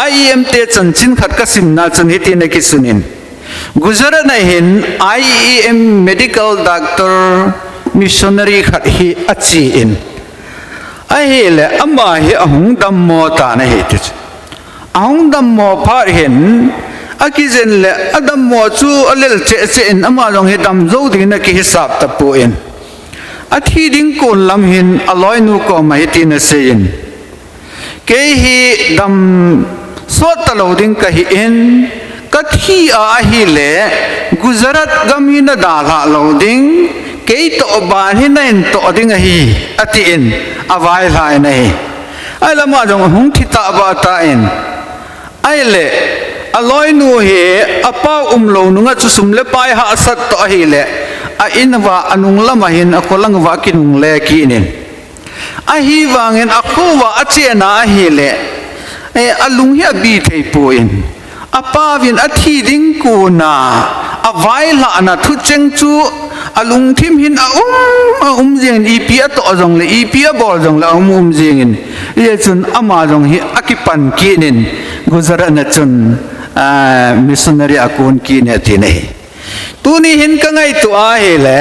IEM te chan chin khat kasim na chan hiti na ki sunin gujarat na hin IEM medical doctor missionary khat hi achi in a hele ama hi ahung dam mo ta na hi ti ahung dam mo phar hin akizen le adam mo chu alel che in ama jong hi dam zo ding na ki hisab ta pu in athi ding kon lam hin aloi nu ko mai ti na se in ke hi dam so taloding ka hi in kathi a hi le gujarat gami na da la loading ke to ban hi nain to ding hi ati in avai lai nei ai lama jong hung thi ta ba ta in ai le aloi nu he apa lo nu nga chu sum le pai ha sat to hi le a in wa anung lama hin a kolang wa kinung le ki nin a hi wangin a khuwa a chena hi le e alung hi bi thei puin apa vin a thi ding ku na a vai la na thu cheng chu alung thim hin a jeng I pi a to jong le I pi a bol jong la jeng in ye chun ama jong hi akipan ki nin gujarat na chun missionary akun ki ne ti nei tuni hin ka ngai tu a hele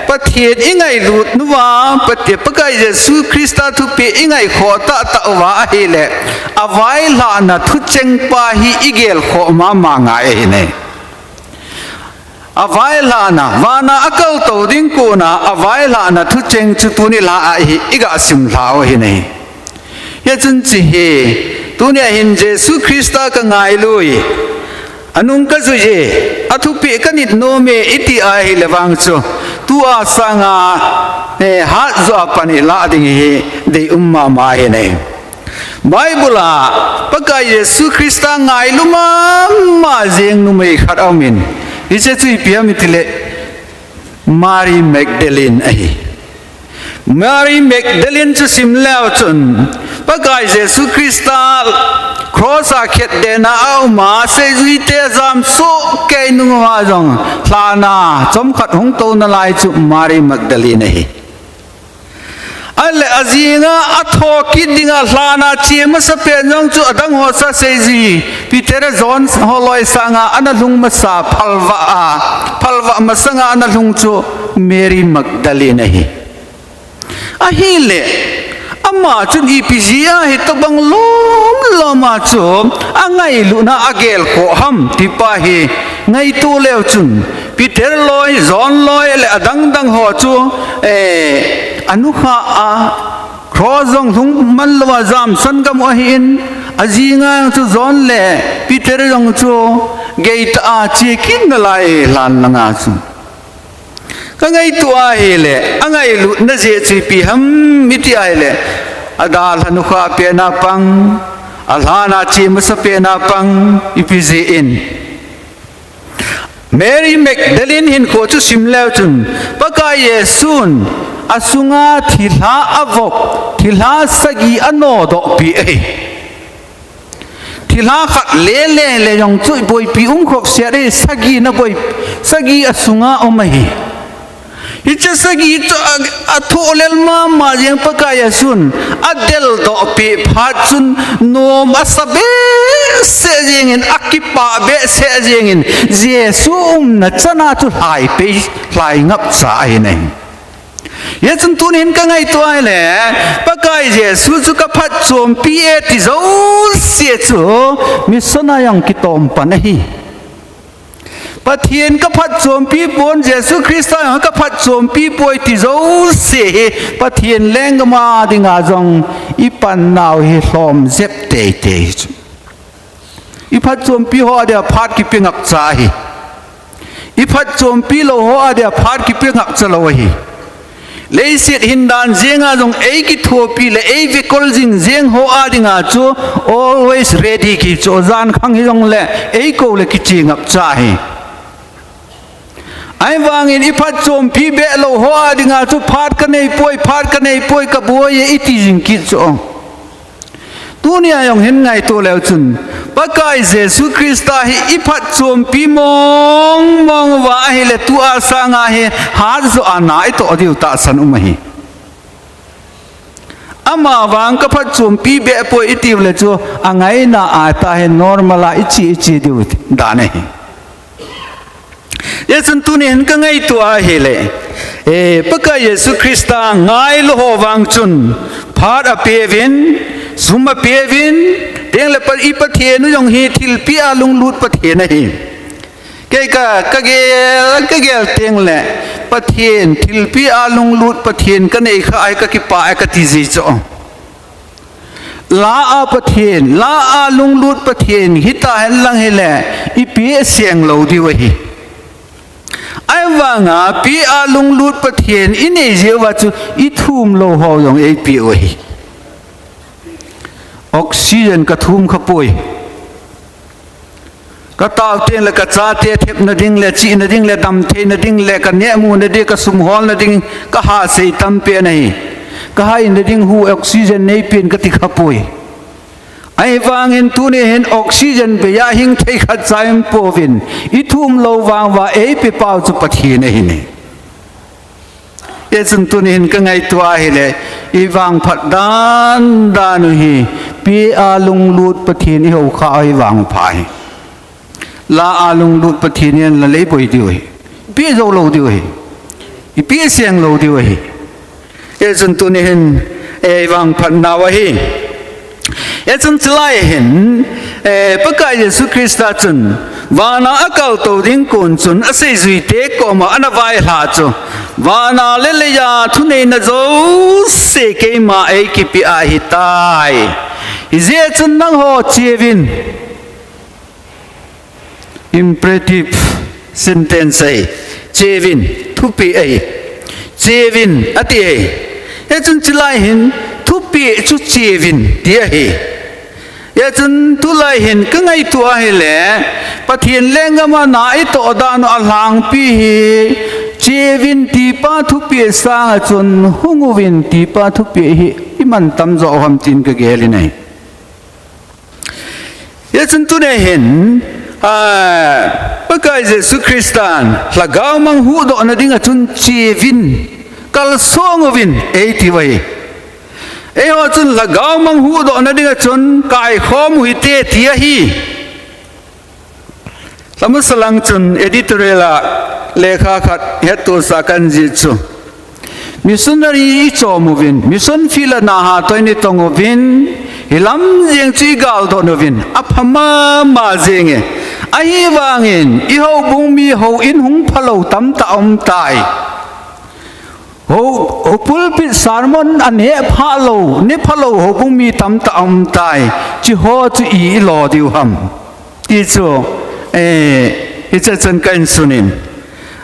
pathian ingai lut nuwa pathe pakai Yesu Krista thu pe ingai kho ta wa hele avai la na thu cheng pa hi igel kho ma nga e nei avai la na wana akal to ding ko na avai la na thu cheng chu tuni la a hi iga sim lao hi nei ye chun chi he tuni hin Yesu Krista ka ngai lui anung ka zu ye athu pe kanit no me iti a hi lewang chu tu a sanga ha zo pani la ding hi de umma ma he nei Bible pakai Yesu Krista ngai luma ma jeng nu mai khat amin ise chui piam itile Mary Magdalene ai Mary Magdalene chu sim lao chun pakai Yesu Krista cross a khet de na au ma se zui te zam so ke nu wa jong thana chom khat hong to na lai chu Mary Magdalene ai ale azinga atho kidinga hlana chema sa pe jong chu adang ho sa se ji Peter John holoi sanga analung masa phalwa masanga analung chu Mary Magdalene ai ahile ama chun ipizia he to bang loma chu angai luna agel ko ham tipa he ngai tu leo chun Peter loi John loi le adang dang ho chu anukha a krozong thung manlwa jam san gam a hin azinga chu John le Peter jong chu gate a chekin na lai lan nga chu ka ngai tu a hele angai lu na je chi pi ham miti ai le adal hanukha pe na pang alhana chi masa pe na pang ipizi in Mary Magdalene hin ko chu simleu chun paka Yesun asunga thilha avok thilha sagi ano do pi ai thilha khat le yong chu boi pi khop se re sagi na boi sagi asunga omahi hicha sagi to atholel ma jeng paka Yesun adel do pi phat chun nom asabe se jengin akipa be se jengin Jesu na chana tu hai pe lai ngap sa ai nei ye chun tun hin ka ngai to ai le pakai Jesu chu ka phat chom pi e ti zo se chu mi sona yang ki tom pa nahi pathian ka phat chom pi pon Jesu Krista ka phat chom pi poi ti zo se pathian leng ma dinga jong ipan naw hi hlom zep te I phat chom pi ho dia phat ki pingak cha hi ifat chompi lo ho adia phat ki pe ngak chalo hi leisit hindan zenga jong ei ki thopi le ei vikol jing zeng ho adinga chu always ready ki cho zan khang hi jong le ei ko le ki chi ngap cha hi ai wangin ifat chompi be lo ho adinga chu phat ka nei poi ka boi e iti jing ki cho tunia yong hin ngai to leo chun pakai jesu krista hi iphat chom pi mong wa hi le tu asa nga hi har zo ana I to diu ta san hi ama wang ka phat chom pi be po itiu le chu angai na a ta he normala ichi diu da ne yesun tu ne hin ka ngai tu a hi le pakai jesu krista ngai lo ho wang chun phat a pevin suma pevin deng le par I pathe nu jong hi thil pi alung lut pathe na hi ke ka gel teng le pathen thil pi alung lut pathen ka nei kha ai ka ki pa ai ka ti ji cho la a pathen la alung lut pathen hi ta hen lang he le I pi siang lo di wa hi ai wanga pi alung lut pathen I nei je wa chu I thum lo ho yong ei pi wa hi oxygen ka thum kha poi ka taw ten le ka cha te thep na ding le chi na ding le dam the na ding le ka ne mu na de ka sum hol na ding ka ha sei tam pe nei ka hai na ding hu oxygen nei pin ka ti kha poi ai wang in tu ne hen oxygen be ya hing thei kha chaim povin I thum lo wang wa ei pe pau chu pathi ne hi ne yesun tu ne hen ka ngai tua hi le I wang phat dan hi pi alung lut pathin I ho kha ai wang phai la alung lut pathin yen la lei poi diu hi pi zo lo diu hi I pi siang lo diu hi yesun tu ne hen wang phat na wa hi yesun chlai hen pakai Yesu Krista chun wana akal to ding kun chun asei zui te ko ma ana vai hla chu wana le ya thu nei na zo se ke ma ei ki pi a hi tai ize chun nang ho chevin imperative sentence chevin thu pi ei chevin ati ei e chun chilai hin thu pi chu chevin dia hi ya chun tu lai hin ka ngai tu a hi le pathian lenga ma na I to dan a hlang pi hi chevin ti pa thu pi sa chun hunguvin ti pa thu pi hi iman tam zo ham tin ka geli nei ya chun tu ne hin pakai Jesu Kristan lagaw mang hu do na ding a chun chevin kal songovin ei ti wai ho chun lagaw mang hu do na ding a chun kai khom hui te thia hi samusalang chun editorial lekha khat hetu sakan ji chu missionary chomovin mission fila na ha toini tongovin hilam jeng chi gal do novin aphama ma jenge ai wangin I ho bung mi ho in hung phalo tam ta tai ho pulpit sermon ane phalo ne phalo ho bung mi tam ta tai chi ho chu I lo diu ham ti chu it's a kan sunin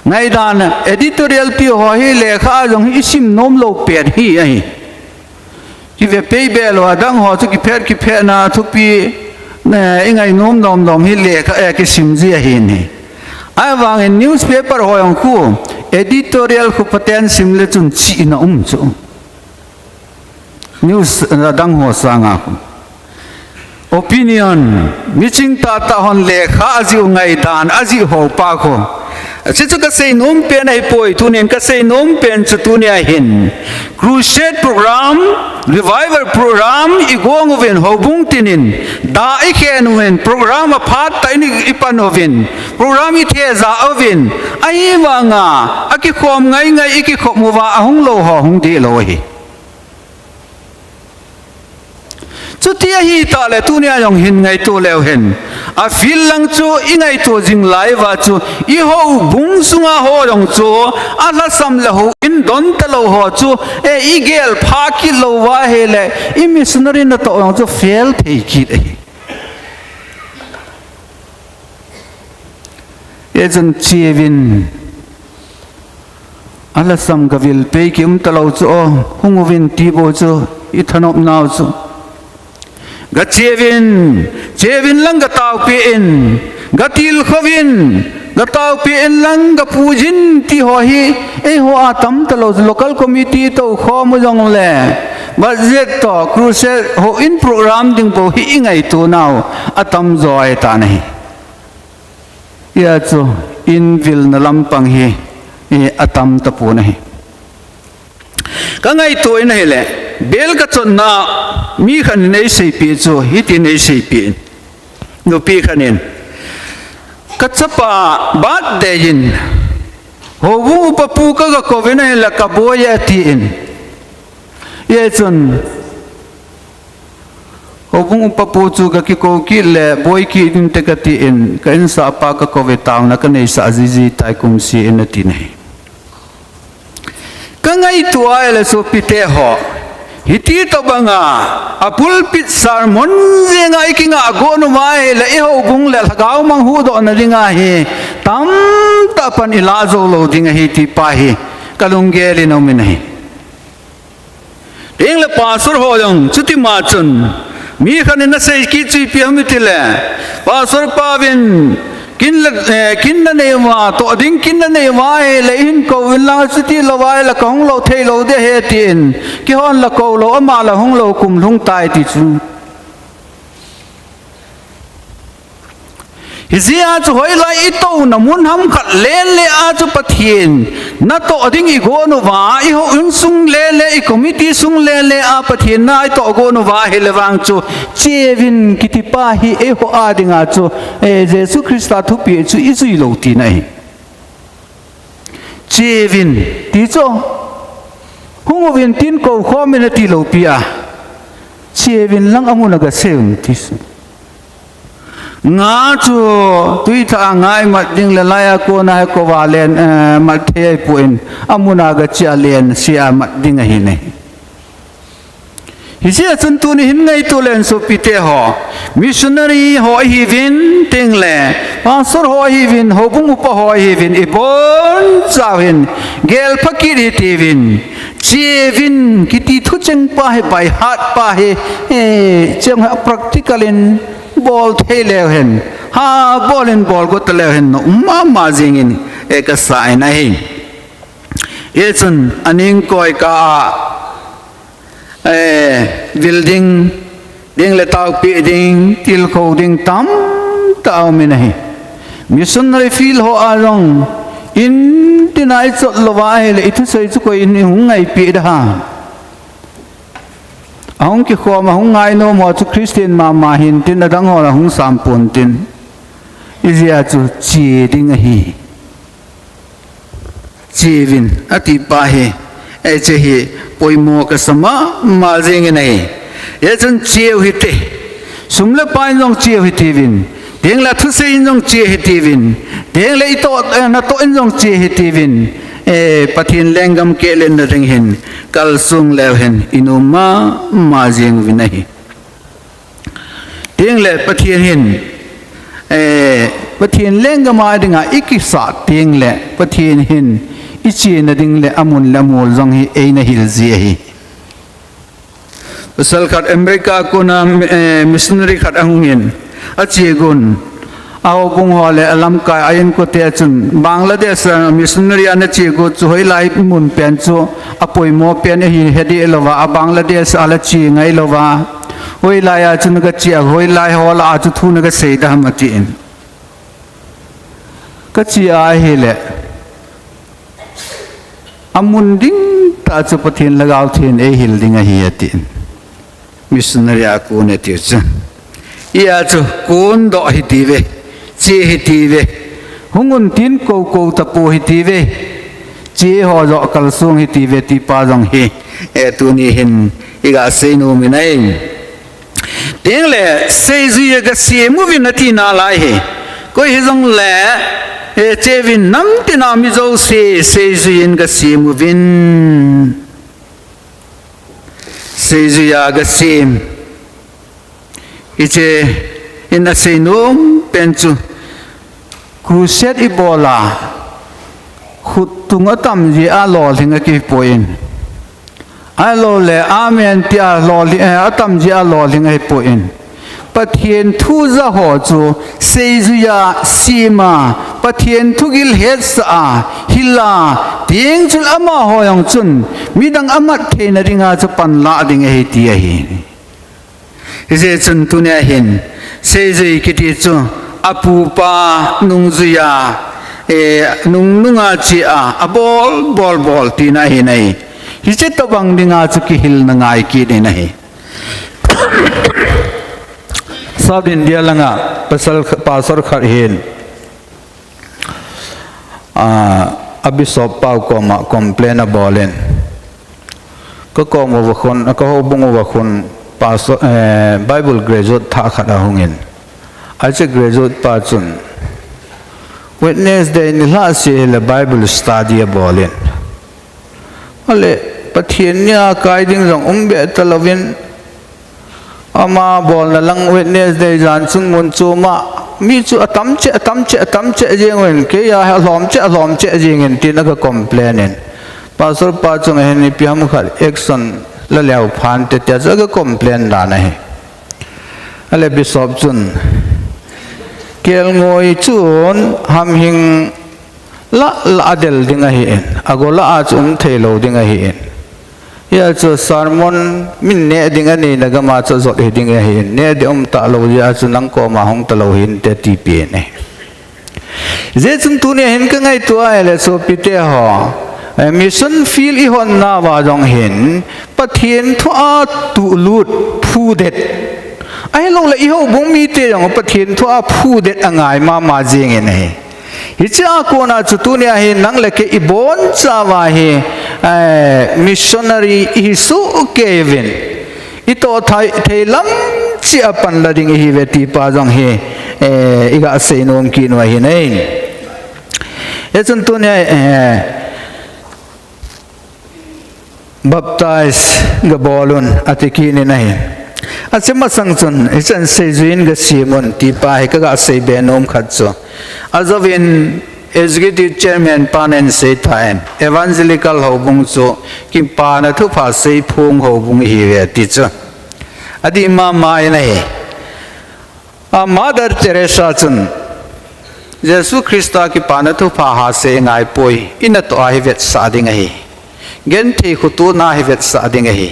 ngai dan editorial pi ho hi lekha jong isim nom lo pet hi ai ki ve pe be lo dang ho chu ki phet na thu pi na ingai nom hi lekha ki sim ji hi ni ai wang in newspaper ho yong khu editorial khu paten sim le chun chi na chu news dang ho sanga opinion miching ta hon lekha aji ngai dan aji ho pa kho chichu ka sei nom pen ai poi tunen ka sei nom pen chu tunia hin crusade program revival program igong oven hobung tinin da ikhen wen program a phat tai ni ipan oven program I the za oven ai wanga aki khom ngai iki khom wa ahung lo ho hung di lo hi chutia hi ta le tunia yong hin ngai tu leo hen a fil lang chu ingai tu jing lai wa chu I ho bung sunga ho yong chu a la sam le ho in don ta lo ho chu e igel pha ki lo wa he le I missionary na to yong chu fail thei ki ye chun chiwin ala sam gavil pe kim talo chu hungwin ti bo chu I thanop naw chu ga chewin lang ga taw pi in ga til khowin ga taw pi in lang ga pujin ti ho hi e ho atam talo local committee to kho mo jong le budget to crucial ho in program ding bo hi ngai tu naw atam zoi ta nei ya chu in vil na lampang hi e atam ta pu nei ka ngai tu in he le bel ka chon na mi khan nei sei pi chu hi ti nei sei pi no pi khanin ka chapa bat de in ho bu pa pu ka ga ko vena la ka boya ti in ye chon ho bu pa pu chu ka ki ko ki le boy ki din te ka ti in ka in sa pa ka ko ve taw na ka nei sa ji tai kum si in ti nei ka ngai tua ele so pi te ho hiti to banga apul pit sermon zinga ikinga agonu mai le e ho bung le lagaw mang hu do na ringa hi tam ta pan ila zo lo dinga hi ti pa hi kalungeli no min hi ding le pasur ho yong chuti ma chun mi khan na sei ki chi pi am ti le pasur pavin kin na ne wa to ding kin na ne wa le in ko win la city lo wa la kong lo thei lo de he tin ki hon la ko lo ma la hong lo kum lung tai ti chu hizia chu hoi lai I to na mun ham khat len le a chu pathin na to ding I go no wa I ho un sung le I committee sung le a pathin na I to go no wa he le wang chu chewin kitipa hi e ho a dinga chu e jesu christa thu pi chu I zui lo ti nai chewin ti cho hungwin tin ko khomina ti lo pi a chewin lang amuna ga seung ti nga chu tui tha ngai mat ding le laya ko na ko walen mat the puin amuna ga cha len sia mat ding hi nei hi sia chun tu ni hin ngai tu len so pite ho missionary ho hi vin ting le pastor ho hi vin ho bung upa ho hi vin ibon chawin gel phakiri ti vin chi vin kiti thu cheng pa he bai hat pa he cheng practicalin ball thei leo hen ha ball go te leo hen no ma jing in ek sai na hi ye chun aning koi ka building ding le tau pi ding til kho ding tam tau mi nahi missionary feel ho along in tinai chot lowa he le ithu sei chu ko in hungai pi da ha ahong ki kho ma hung ngai no mo chu christian ma hin tin da dang ho la hung sam pon tin izia chu chi ding hi chi vin ati pa he e che hi poimo ka sama ma jing nei ye chun chiu hi te sumle pai nong chiu hi ti vin ding la thu sei nong chi hi ti vin ding le to na to nong chi hi ti vin pathin lengam ke len na ring hin kal sung lew hen inuma ma jing vinahi ting le pathin hin pathin lengam ma dinga ikisa ting le pathin hin ichi na ding le amun la mol jong hi e na hil ji hi pasal khat america ko na missionary khat angin achi gun aw bung ho le alam ka ayin ko te chun bangladesh missionary an chi go chu hoi lai mun pen chu apoi mo pen hi hedi lowa a bangladesh ala chi ngai lowa hoi lai a chun ga chi hoi lai ho la chu thu na ga sei da ma ti in ka chi a hi le amun ding ta chu pathin lagaw thin e hil ding a hi atin missionary a ko ne ti chu ia chu kun do hi ti ve chi hi ti ve hungun tin ko ta po hi ti ve chi ho zo kal sung hi ti ve ti pa jong hi e tu ni hin iga sei nu mi nai ding le sei ji ga si mu vi na ti na lai he ko hi jong le e che vin nam ti na mi zo sei ji in ga si mu vin sei ji ya ga sim iche in a sei num penchu cruset ibola khut tung atam ji a lo linga ki poin a lo le amen ti a lo li atam ji a lo linga hi poin pathian thu za ho chu seizuya sima pathian thugil het sa hila ting chul ama hoyong chun midang amat thena ringa chu pan la ding he ti hi ise chun tunya hin seizui kiti chu apu pa nungzuya nunga chi a bol ti na hi nei hi che to bang dinga chu ki hil na ngai ki de na hi South India langa pasar khar hin abisop pau ko ma complain abolen ko mo wakhon ko bungo wakhon pastor Bible graduate tha khada hungin ache graduate pa chun Wednesday ni la se le Bible study abolen ale pathian nya kai ding rong umbe talovin ama bol na lang Wednesday jan chung mun chu ma mi chu atam che jeng ke ya lom che jeng in tin ka complain en pastor pa chung hen ni piam khar action la lew phan te te za ka complain da na he ale bishop chun kel ngoi chun ham hing la adel dinga hi en agola a chum thelo dinga hi en ya chu sermon min ne dinga ni na ga ma chu zot he dinga hi ne de ta lo ya chu nang ko ma hong ta lo hin te ti pe ne je chun tu ne hen ka ngai tu ai le so pi te ho mission field I hon na wa jong hin pathian thu a tu lut phu det ai lo le I ho bung mi te jong pathian thu a phu det angai ma jing en he hicha ko na chu tu ne he nang le ke I bon cha wa he missionary I su kevin ito thai lam chi apan la ding hi ve ti pa jong he iga se nom ki no hi nei e chun tu ne baptize ga bolun atiki ni nai achema sangchun ichan sejuin ga simon ti pa he ka ga se benom khatcho azovin executive chairman panen se thain evangelical hobung chu kim pa na thu pha se phung hobung hi ve ti chu adi ma nai a mother teresa chun jesu christa ki pa na thu pha ha se ngai poi ina to a hi vet sa ding hi gen thi khutu na hi vet sa ding hi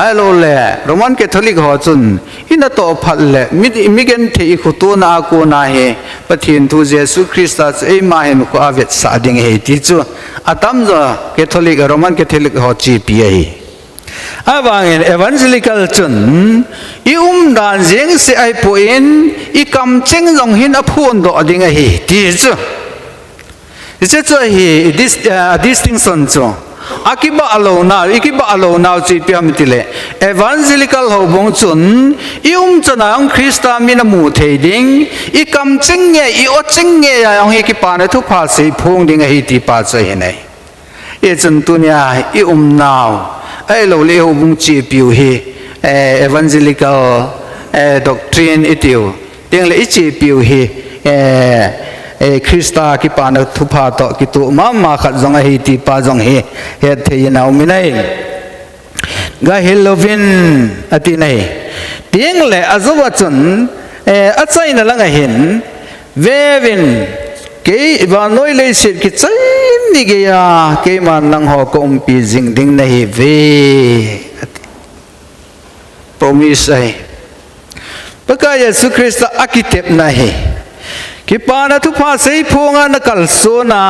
ai lo le roman catholic ho chun ina to phal le mi gen thi khutu na ko na he pathin thu jesu christa ei ma hen ko avet sa ding he ti chu atam zo catholic roman catholic ho chi pi hi awang evangelical chun I dan jeng se ai po in I kam cheng jong hin a phun do ding hi ti chu hi this distinction chu ikiba alona chi piam tile evangelical ho bong chun chana ang Christa mina mu thei ding I kam ching nge I o ching nge ya ang hi ki pa na thu pha sei phung ding hi ti pa che hi nei e chun tu nya I naw ai lo le ho bong chi piu hi evangelical doctrine itiu ding le I chi piu hi Christa ki pa na thu pha to ki tu ma khat jong hi ti pa jong hi he thei na mi nei ga Halloween ati nei ting le azuwa chun a chai na langa hin vevin ke ba noi le sit ki chai ni ge ya ke man nang ho ko pi jing ding na hi ve promise ai paka Yesu Christa akitep na hi ki pa na thu pha sei phunga na kal so na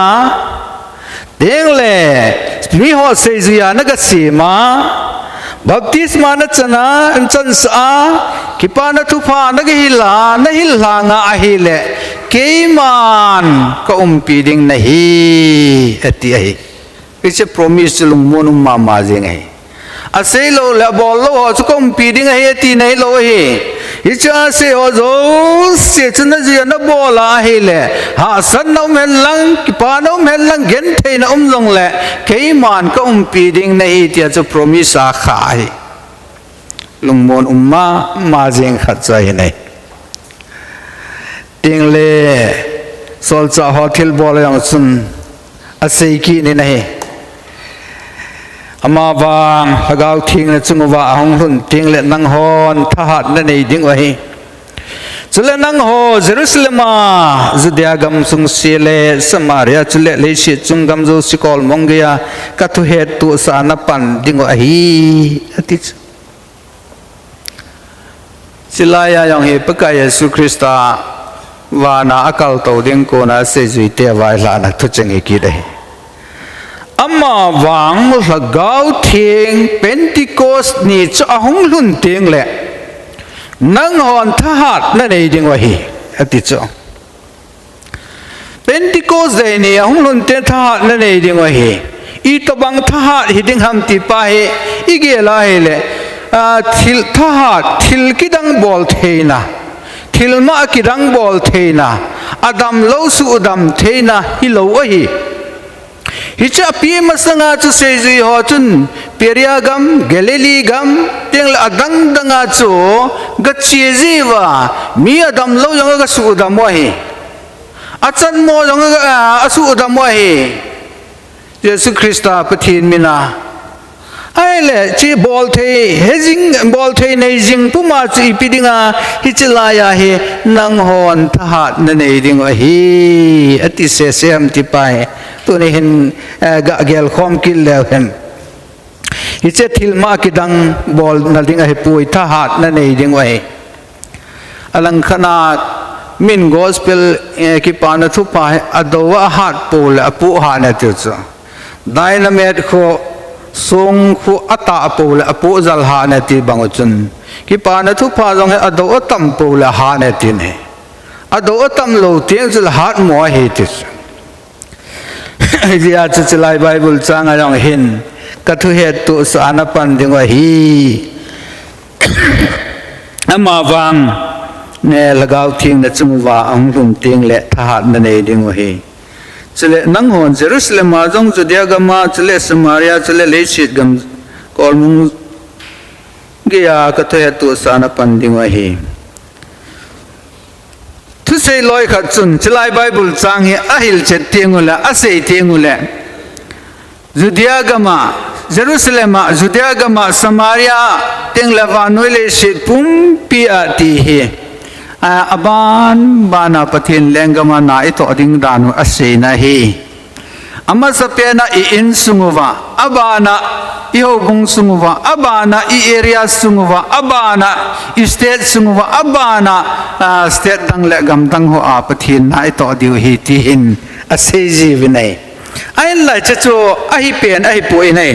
ding le mi ho sei zia na ga si ma baptisma na chana chan sa ki pa na thu pha na ga hila nga a hi le ke man ka pi ding na hi ati ai it's a promise lung monum ma jing ai a sei lo la bol lo ho chu kom pi ding ai ti nei lo hi icha se o zo se chna ji na bola hi le ha san no men lang ki pa no men lang gen thei na long le ke man ka pi ding nei ti chu promise a khai lung mon ma jing khat chai nei ting le sol cha hotel bol yang sun asei ki ni nahi ama wang hagau thing na chungwa hong hun ting le nang hon thahat na nei ding wa hi chule nang ho Jerusalem Judea gam sung sele Samaria chule le shi chung gam zo sikol mongya ka thu het tu sa na pan ding wa hi ati silaya yang he paka Yesu Krista wa na akal to ding ko na se zui te vai la na thu cheng ki dai amma wang la gau thing Pentecost ni cha hong lun ting le nang hon thahat na nei ding wa hi ati cho Pentecost dai ni hong lun te thahat na nei ding wa hi I to bang thahat hi ding ham ti pa he I ge la he le thil thahat thil kidang bol theina thil ma kidang bol theina adam lo su adam theina hi lo a hi hi cha pi masanga chu se ji ho chun peria gam Galilee gam teng la adang danga chu ga chi ji wa mi adam lo yang ga su adam wa hi achan mo yang ga asu adam wa hi Yesu Krista pathin mina ai le chi bol the hejing bol the nei jing puma chi pidinga hi chila ya he nang hon thahat na nei ding wa hi ati se sem ti pai tu ne hin ga gel khom kil le hen hi che thil ma ki dang bol na ding he pui thahat na nei ding wa hi alang khana min gospel ki pana thu pa adowa hat pol apu ha na tu cha dynamite kho song khu ata pol apu zal ha na ti bangochun ki pana thu pa jong he ado tam pol ha na ti ne ado tam lo tiang zul hat mo he ti ya chu lai bible chang a jong hin ka thu he tu sa na pan ding wa hi ama wang ne lagau thing na chungwa ang lum ting le thahat na nei ding wa hi chile nang hon Jerusalem ma jong Judea gama chile Samaria chile le shit gam kolmung ge ya ka the tu sa na pan ding wa hi thu sei loi khat chun chilai bible chang hi ahil chet tiengula asei tiengula Judea gama Jerusalem Judea gama Samaria tengla wa noile shit pum pi ati hi aban bana pathin lengama na ito ding danu ase na hi ama sapena I in sunguwa abana I hobung sunguwa abana I area sunguwa abana I state sunguwa abana state dang le gam dang ho a pathin na ito diu hi ti hin ase ji vinai ai lai chacho ahi pen ahi poi nei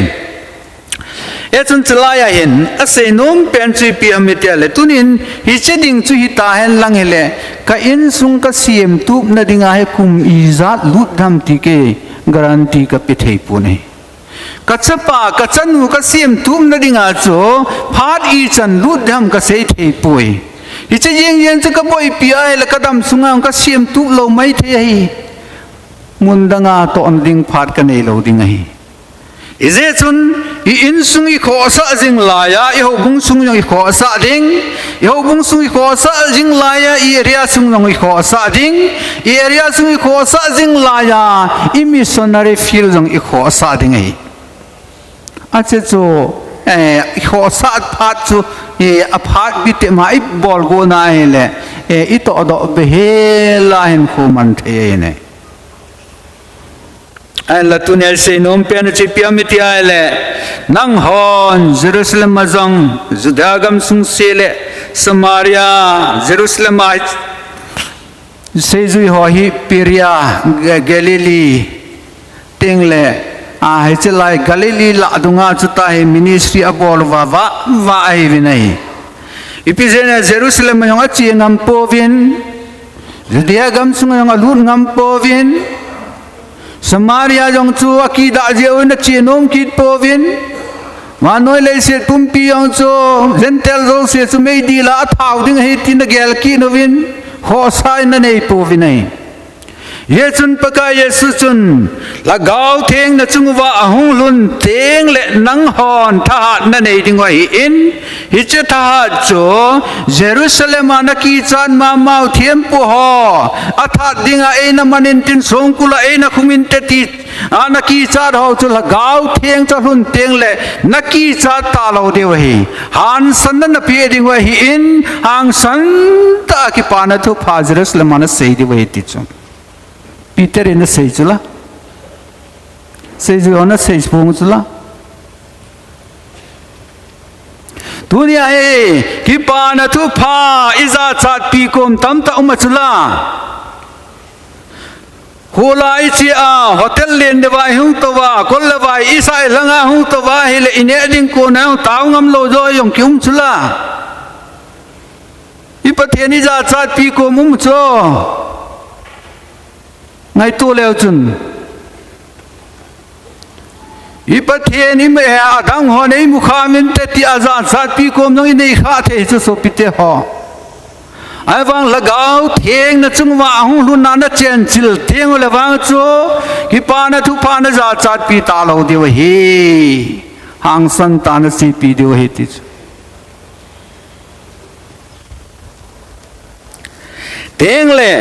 chun chalaya hin ase nom pen chui pi amitia le tunin hi cheding chu hi ta hen lang hele ka in sung ka siem tup na dinga he kum izat lut dham ti ke garanti ka pithei pune ka chapa ka chanu ka siem tup na dinga cho phat I chan lut dham ka sei thei pui hi che yeng yeng chu ka boi pi ai la ka dam sunga ka siem tup lo mai the hi mundanga to on ding phat ka nei lo ding hi Ize chun I in sung I kho sa jing la ya I ho bung sung I kho sa ding I ho bung sung I kho sa jing la ya I area sung I kho sa ding I area sung I kho sa jing la ya I missionary field jong I kho sa ding ai ache chu I kho sa phat chu a phat bi te ma I bol go na hele I to do be he la hen khu man the ne an la tunel se nom pen chi piamiti ale nang hon Jerusalem mazong Judagam sung sele Samaria Jerusalem se zui ho hi Peria Galilee tingle a hechelai Galilee la dunga chuta hi ministry abol wa ai vinai ipizena Jerusalem yong achi ngam povin Judea gam sung yong alur ngam povin Samaria jong chu akida jeu na chinom kit povin manoi le se tumpi yong chu gentle zo se chu mei di la thau ding he tin gel ki novin ho sai na nei povin ai ye chun paka yesu chun la gau theng na chungwa ahung lun teng le nang hon tha na nei ding wa hi in hi che tha cho Jerusalem na ki chan ma mau thiam pu ho atha dinga e na manin tin song kula e na khumin te ti ana ki cha ho chu la gau theng cha lun teng le na ki cha ta lo de wa hi han san na pi ding wa hi in hang san ta ki pa na thu pha Jerusalem na sei de wa hi ti chu Peter in the Sejula says on a sage Pungsula Dunia e Kipana to pa is a tat picum tamta umatula Hula itia hotel in the Vai Huntova Kolavai Isa Langa Huntova Hill in Edin Kona Tangam Lozo Yong Kumsula Ipateniza tat picum umso ngay tu leo chun ipathen im a dang ho nei mu kha min te ti azan sat pi kom nong nei kha the chu so pi te ho ai wang lagao theng na chung wa hung lu na na chen chil theng le wang chu ki pa na thu pa na za chat pi ta lo de wa hi hang san ta na si pi de wa hi ti theng le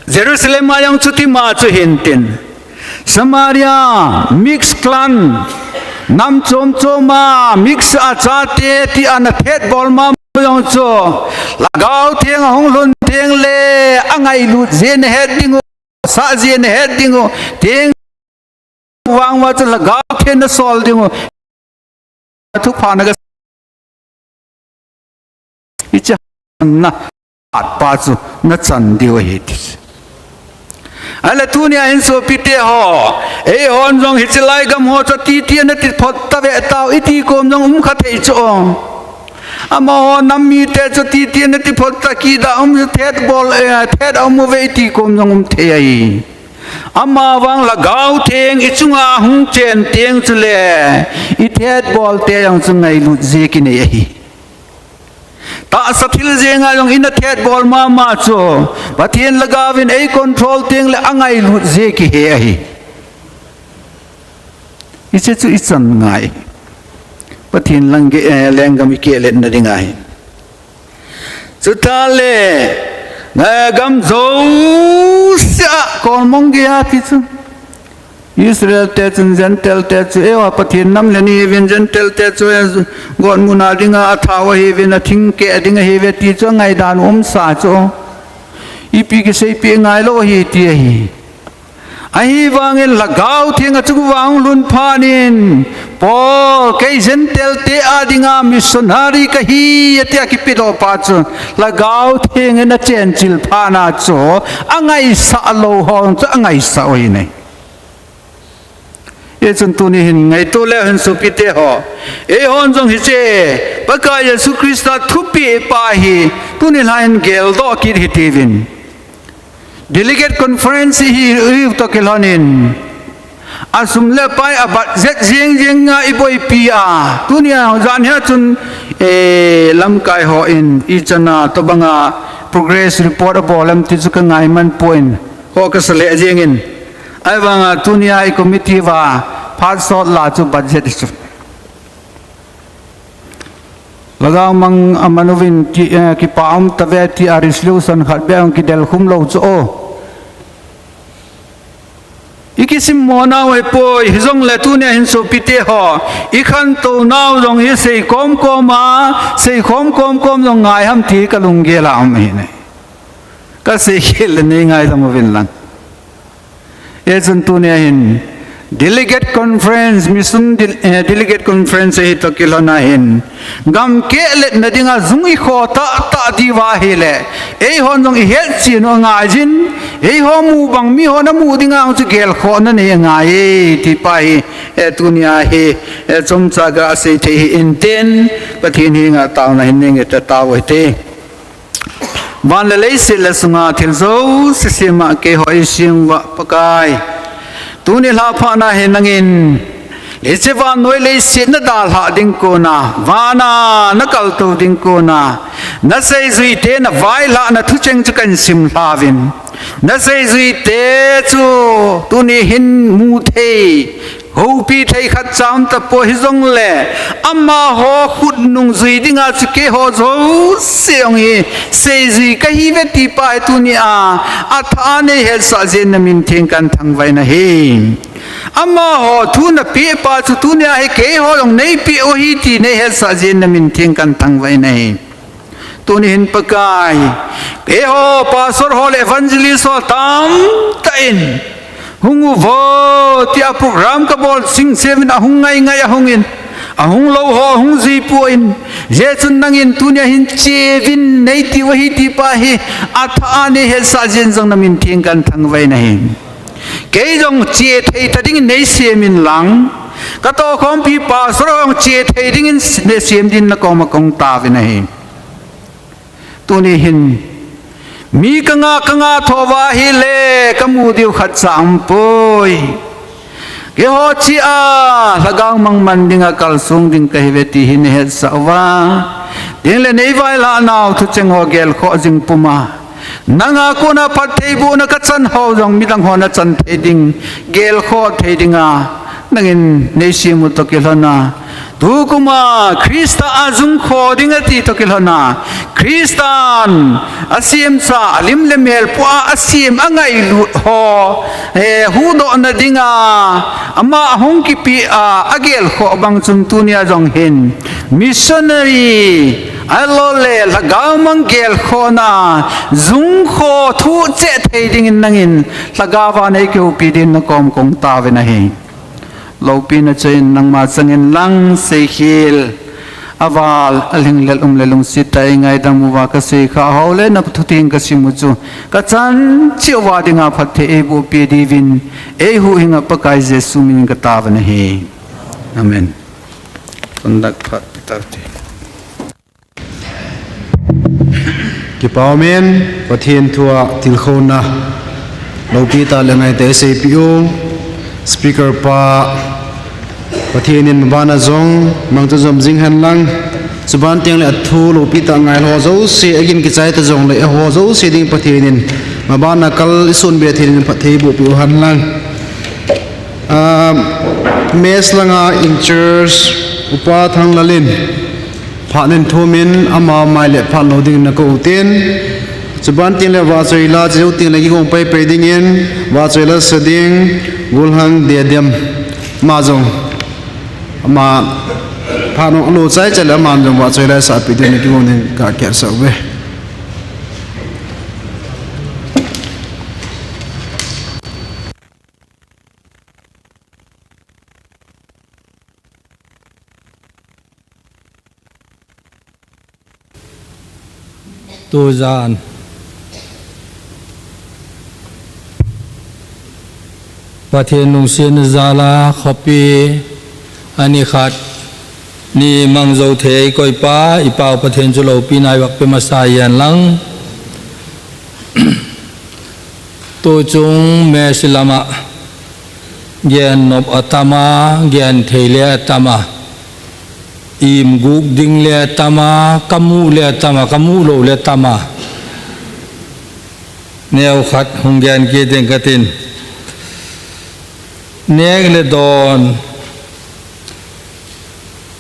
Jerusalem ayang chuti ma chu hintin Samaria mix clan nam chom choma mix achate ti an thet bol ma yong cho lagao theng hong lun theng le angai lu zen heading sa zen heading theng wang wa chu lagao then na sol ding thu pha na ga icha na at pa chu na chan di wa hi ala tunia in so pite ho e hon jong hichilai gam ho cho ti ti na ti phot ta ve taw iti kom jong kha thei cho ama ho nam mi te cho ti ti na ti phot ta ki da thet bol thet ve ti kom jong the ai ama wang la gau theng i chunga hung chen teng chule I thet bol te yang chungai lu je ki nei hi ta sathil zenga yong in thet bol ma cho pathian lagawin ei control teng le angai lu je ki he hi iche chu ichan ngai pathian langge lengam ke le na ringai chu ta le na gam zo sia kon mong ge ha ti chu Israel te chun gentle te chu ewa pathin nam le ni vin gentle te chu gon muna dinga athawa he vin a thing ke dinga he ve ti chu ngai dan sa chu ipi ke sei pi ngai lo hi ti hi ai wang en lagau thinga chu wang lun phanin Paul ke gentle te adinga missionary ka hi atia ki pilo pa chu lagau thinga na chen chil phana chu angai sa lo hon chu angai sa oi nei ye chun tu ni hin ngai tu le hin su pi te ho e hon jong hi che paka Yesu Krista thupi pa hi tu ni lain gel do ki hi tivin delegate conference hi to kelonin asum le pai abat zet jing jing nga iboi pia tu ni jan ha chun e lam kai ho in I chana to banga progress report abolam ti chu ka ngai man point ho ka sale jing in ai wanga tunia I committee wa phat sot la chu budget chu lagaw mang amanovin ki paum tave ti a resolution khat beang ki del khum lo chu o ikisim mona we poi hizong le tunia hin so pite ho I khan to naw jong hi sei kom koma sei khom kom jong ngai ham thi ka lung ge la am hi ne ka sei khel ne ngai samovin lang Yesun tunia hin delegate conference mission delegate conference hi to kilona hin gam ke le nadinga zungi kho ta diwa hele ei hon jong hel chi no nga jin ei ho mu bang mi ho na mu dinga chu gel kho na ne nga e ti pai e tunia hi e chom cha ga se the in ten pathin hi nga taw na hin nge ta taw te ban le le se la sunga thil zo se se ma ke hoi sim wa pakai tu ni la pha na he nangin le se wa noi le se na dal ha ding ko na wa na na kal tu ding ko na na sei zui te na vai la na thu cheng chu kan sim la vin na sei zui te chu tu ni hin mu thei ho pi thei khat cham ta po hi zong le amma ho khut nung zui dinga chu ke ho zo seong hi sei zui ka hi ve ti pa tu ni a tha ne he sa zen na min theng kan thang vai na he amma ho thu na pi pa chu tu ni a he ke ho long nei pi o hi ti ne he sa zen na min theng kan thang vai na he tu ni hin pakai ke ho pastor ho evangelist ho tam ta in hungu vo ti a program ka bol sing seven a hung ngai ngai a hung in a hung lo ho hung zi pu in je chun nang in tu ni hin che vin nei ti wa hi ti pa hi a tha ne he sa jen jong na min thing kan thang vai na hin ke jong che thei ta ding nei se min lang ka to khom pi pastor ong che thei ding in ne sem din na ko ma kong ta ve na hin tu ni hin mi kanga thova hi le kamu diu khat sam poi ke ho chi a lagang mang man dinga kal sung ding ka hi veti hin he sawa ding le nei vai la naw thu cheng ho gel kho jing puma nanga ko na phat thei bu na ka chan ho jong mi dang ho na chan thei ding gel kho thei dinga nangin nei si mu to ke lana tu kuma Krista azung kho dinga ti to ke lana Kristan asim sa lim le mel pa asim angai lu ho hu do na dinga ama hong ki pi agel kho bang chum tu nia jong hin missionary alo le lagaw mang gel kho na zung kho thu che thei ding nangin lagawa nei ke pi din na kom kong ta ve na hi lo pi na chen nang ma changin lang se khil aval aling lel lelung sitai ngai dang muwa ka se kha haule na thu ting ka simu chu ka chan chiwa dinga phathe e bu pi divin e hu hinga pakai jesu min ka ta va na hi amen kondak phat tawti ki pawmen pathian thua til khona lo pi ta le ngai te se pi o speaker pa pathian in bana zong mang tu zom jing han lang suban tiang le athu lo pi ta ngai ho zo se agin ki chai ta zong le ho zo se ding pathian in mabana kal sun be thin pathei bu pi han lang mes langa in church upa thang lalin phanen thomin ama mai le phan lo ding na ko ten suban tiang le wa choi la jeu ting le gi gong pai pe ding in wa choi la seding gulhang de dem ma zong ama phano lo chai chale man jong wa choi la sa pi den ki gong ka kya sa we tu zan pathian nung sin zala khopi ani khat ni mang zo thei koi pa ipau pathian chu lo pi nai wak pe ma sa yan lang tu chung me silama gen nop atama gen theile atama im guk ding le tama kamu le tama kamu lo le tama neo khat hung gen ke den katin nek le don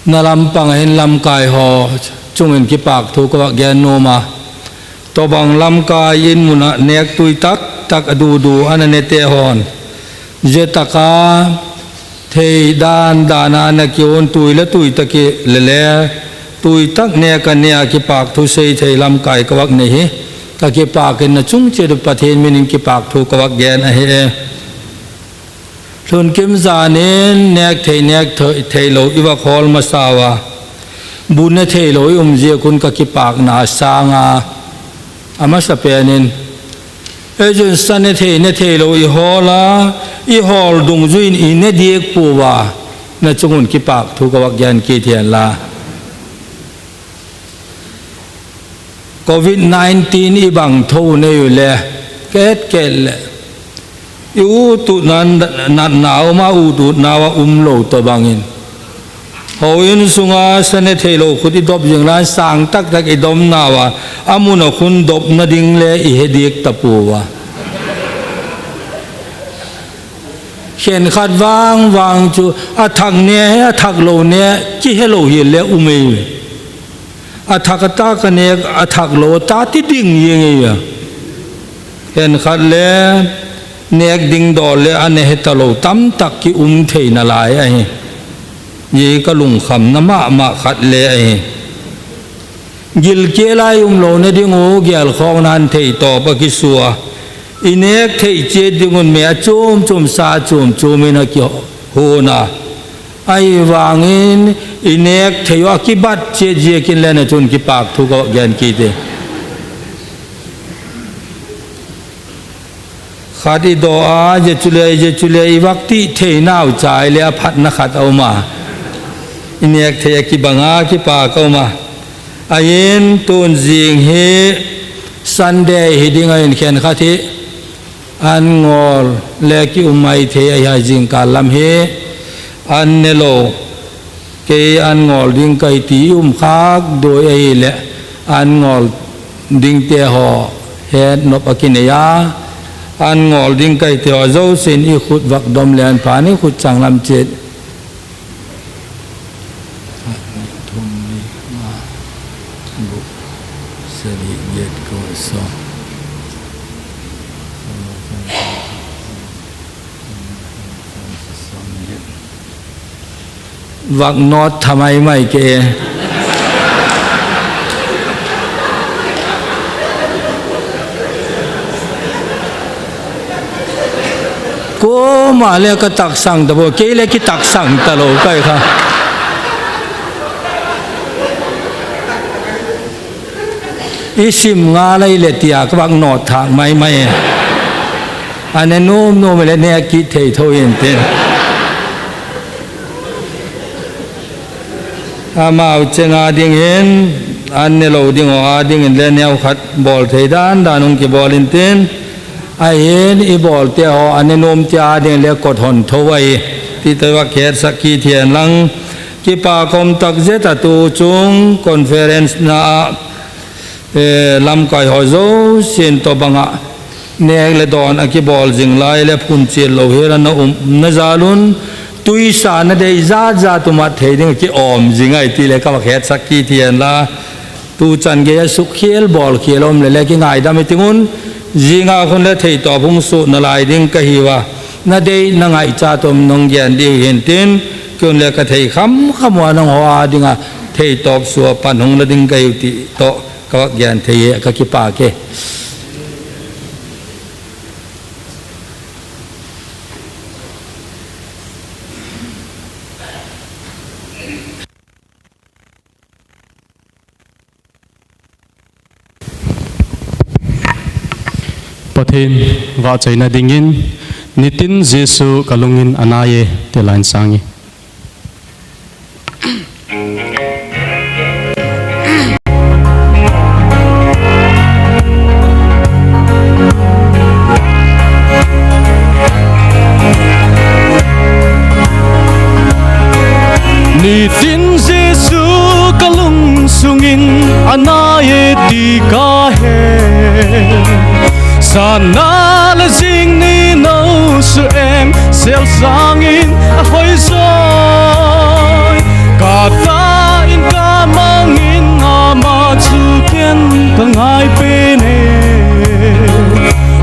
nalam pang hin lam kai ho chungin ki pak thu ko gen no ma to bang lam kai in muna nek tui tak tak adu du anane te hon je taka thei dan dana na kion tui la tui taki le tui tak ne ka ne ki pak thu sei thei lam kai ka wak nei ta ki pak in na chung che du pathen min ki pak thu ka wak gen a he thun kim za nen nek thei lo iwa khol ma sawa bun ne thei lo je kun ka ki pak na sanga ama sa penin ejun san ne thei lo I hola I hol dung zuin I ne diek puwa na chungun ki pak thu ka wak yan ki thian la COVID-19 I bang tho ne yu le ket le u tu nan nao ma u tu nawa lo to bangin ho in sunga sane thelo khudi dop jing lan sang tak I dom nawa amuna khun dop na ding le I he diek tapuwa เขียนขัดวางจูอาทักเนี่ยอาทักโลเนี่ยที่ให้โลเห็นแล้วอุเมยอาทักตากันเนี่ยอาทักโลตาที่ดิ่งยังไงอ่ะเห็นขัดแล้วเนี่ยดิ่งดอลเลยอันเนี่ยตะโลตั้มตักที่เทนลายไอ้ยี่ก็ลุงคำน้ำมาขัดเลยไอ้ยิลเกลายโลเนี่ยดิ่งโอเกลของนันเทต่อปกิสัวอินเอกเทเจดิ่งคนเมียโจมซาโจมไม่นักโหนะไอ้วางอินเอกเทวกิบัดเจกินเล่นจนกิปากทุกข์แกนกีเตขาดีดอาเจจุเลยวักติเทน่าวใจเลียพัดนักขัดเอามาอินเอกเทกิบังอากิปากเอามาอายินตุนจิงเฮซันเดย์ฮิดิงอายินเขียนขัดที่อันงอลเลกิอุมัยเทอายจิงกาลัมเฮอันเนโลเกอันงอลดิงไกตีคักโดยไอเลอันงอลดิงเตหอเฮดนบกินยาอันงอลดิงไกเตหอเจ้าเซนอีขุดวักดมเลนผานี่ขุดจังลำเจ็ดวักนอดทำไมไม่เกกูมาเลยก็ตักสั่งแต่บอกเกเลยก็ตักสั่งตลอดไปค่ะอีสิมงาอะไรเลตียก็วักนอดทางไม่อันนี้โน้มเลยเนี่ยกิเทโทเย็นเต้นอามาอุจงาดิ่งเห็นอันนี้เราดิ่งอาดิ่งเห็นเล่นแนวขัดบอลเทดานดานุงกีบอลอินเทนไอเห็นอีบอลเตะอันนี้โน้มจ่าดิ่งเลี้ยกดหอนทวัยที่ตัวเขตสักกีเทียนลังกีปากรมตักเจตตูจุงคอนเฟอเรนซ์นาลำไก่หอยโซ่เสียนตัวบังะเนกเลดอนอากีบอลจิงไล่เล็บพุ่นเชียโลเฮรันนจารุนตุยสานเดย์จ้าตุมาเทดิงกี่อมจิงไอตีเล็กก็เขตสักกีเทียนละตูจันเกียสุขเขียลบอลเขียลอมเล็กง่ายดำไม่ติงุนจิงอาคนละเทยต่อพุงสุนลายดิงกะฮีวะนาเดย์นางไอจ้าตุมนงเย็นดีเห็นตินคนเล็กเทยคำว่านงหัวดิงาเทยตอบสัวปันหงละดิงกะยุติโตก็เย็นเทยก็กี่ปากเกประเทศว่าใจนาดิ่งอินนิตินเยซูกลุงินอนายเตลันสังยีนิตินเยซูกลุงสุงินอนายดีกาเฮsana la jing ni no su em sel sangin a hoi zoi ka ta in ka mangin na ma chu ken ka ngai pe ne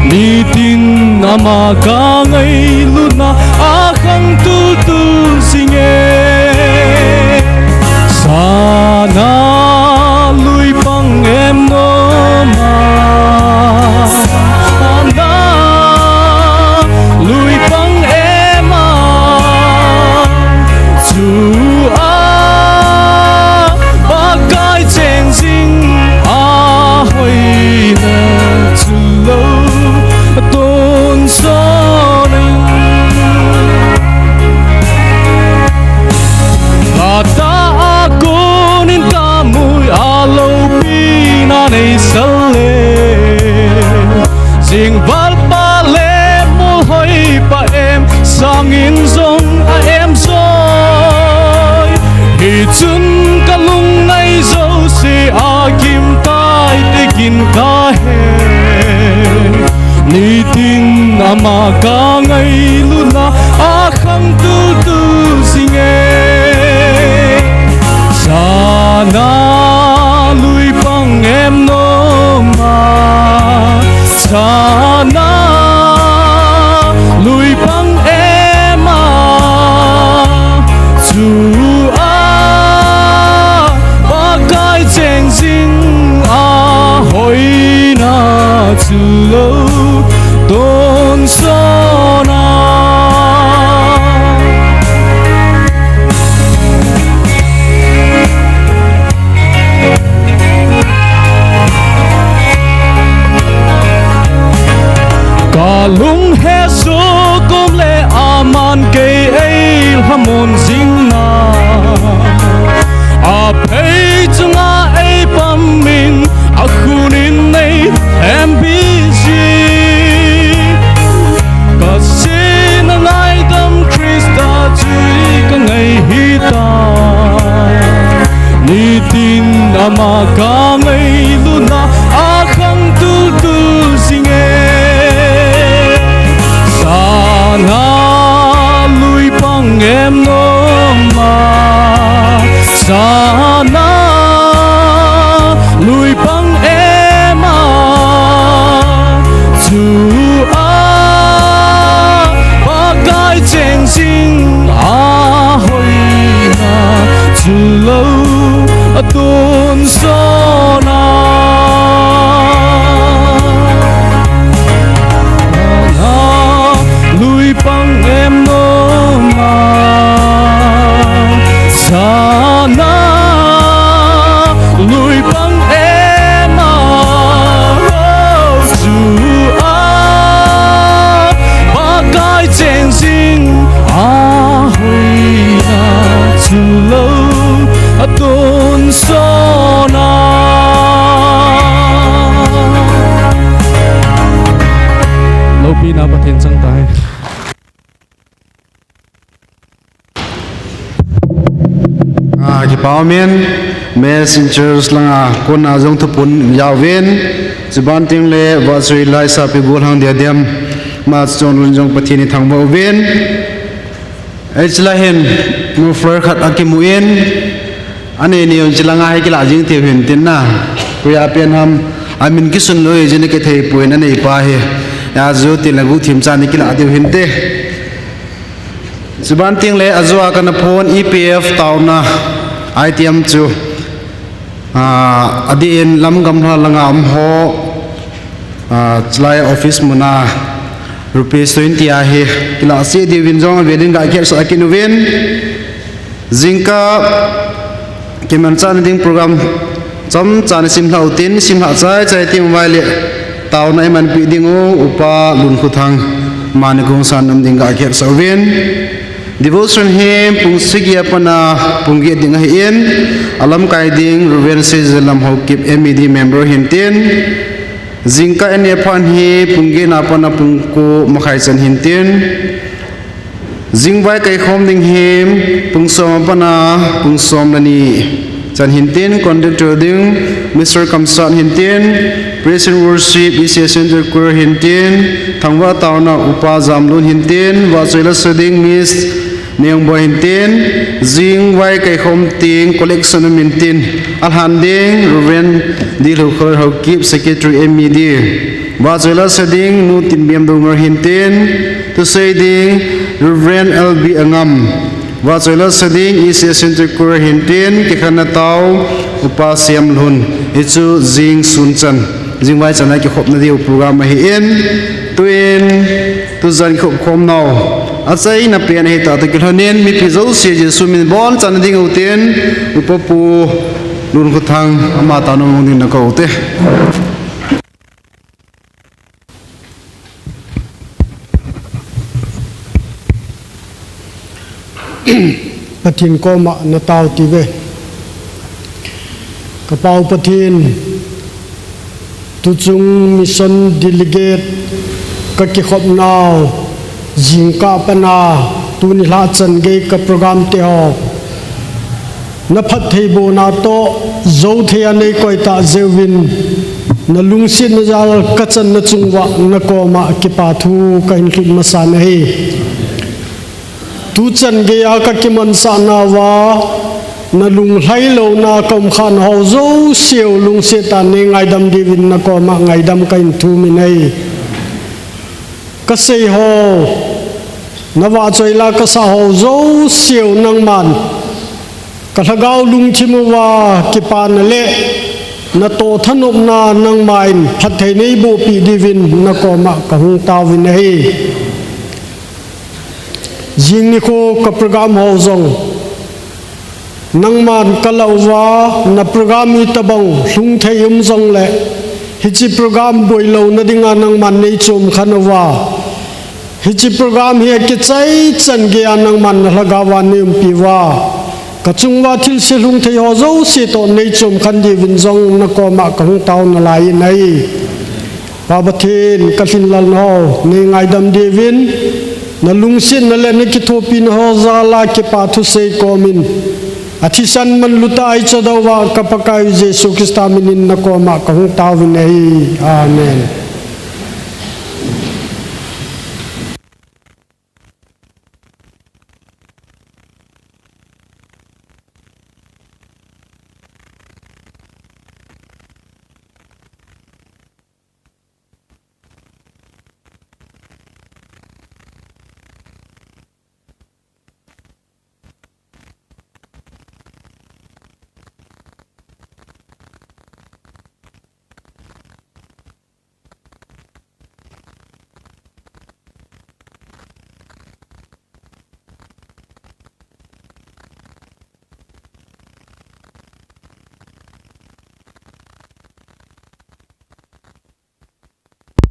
ni tin na ma ka ngai lu na a khang tu singe sana lui pang em no ma Jing bal ba le mul hoi pa em sang in zong a em zoi hi chun ka lung nai zo se a kim tai te kin ka he ni tin am mà ca ngày luôn na a khang tu tu sing sana lui bang em no ma sana lui bang em à chu a ba kai cheng sing a hoi na chu lo don so na lung he so kom le aman ke ei hamon jing na a phei chunga ei pam min a khunin nei em bi ji ka sin ngai dam Krista chui ka ngai hi ta ni tin ama ka ngai luna a khang tu tu sing sana lui bang em no ma sana lui bang em à chu a ba gai cheng sing a hoi na chu lo a tun so na lui bang em no ma sana lui bang em à chu a ba gai cheng sing a hoi na chu lo a tun so na lo pi na pathen sang tai ki pau men messengers langa kon a jong thupun yawen chuban ting le wa sui lai sa pi bol hang dia dem ma chon lun jong pathini thang bo wen echla hen mu fler khat akimuin ane ni on chilanga hai kila jing te hin tin na kuya pen ham amin kisun loi jene ke thei puin ane pa he ya zo tin lagu thim cha ni kila de hin te chuban ting le azwa kana phone EPF tauna ITM chu adin lam gam hla langa am ho chlai office muna rupees 20 a he kila se di win jong velin ga kher sa kinu wen zinka keman chan ding program chom chan sim hlau tin sim ha chai chai ti mobile taw nai man pi ding o upa lun khu thang man gong san nam ding ga kher sa wen devotion him pung sigia pana punggi ding hi en alam kai ding ruben se zelam ho kip MED member hinten zinka en phan hi punggi na pana pungko makhai chan hinten zingwai kai khom ding him pungsom pana pungsom lani chan hinten conductor ding Mr. Kamsan hinten praise and worship ECS center choir hinten thangwa tauna upa zamlun hinten wa choila seding miss neong boy hinten zingwai kai khom ting collection mintin alhan ding ruben dil khor ho keep secretary MED wa choila seding nu tin biam dongor hinten to say ding Reverend LB Angam wa choila seding ECS center choir hinten ke khana taw upa siam lhun ichu jing sunchan jingwai chanai ki khop na di program hi en tuin tu zan khop khom naw achai na pen he ta to kilhonen mi pi zo se je sumin bon chan ding uten upapu lun khu thang ama ta no mong din na ko te pathin ko ma na taw ti ve kapau pathin tu chung mission delegate ka ki khop naw jingka pana tu ni la chan ge ka program te ho na phat thei bo na to zo the ane koi ta zewin na lungsin na zal kachan na chungwa na koma ki pathu kain kin masan hi tu chan ge ya ka ki man sa na wa na lung hai lo na kom khan ho zo siêu lung se ta ne ngai dam divin na koma ngai dam kain thu mi nei ka sei ho na wa choi la ka sa ho zo siêu nang man ka thagau lung chimu wa ki pan le na to thanup na nang main phat thei nei bu pi divin na ko ma ka hung taw vin nei jing ni ko ka program ho zong nang man ka lawa na program mi tabang hlung thei zong le hi chi program boi lo na dinga nang man nei chum khanawa hi chi program hi ke chai chan ge anang man lagawa nim piwa kachungwa thil se lung thei ho zo se to nei chum khan di vin zong na ko ma ka hung taw na lai nei pa bathin ka thin lal ho nei ngai dam di vin na lung sin na le ne ki thopin ho za la ke pa thu se ko min athi san man luta ai chadawa ka pakai jesu krista minin na ko ma ka hung taw nei amen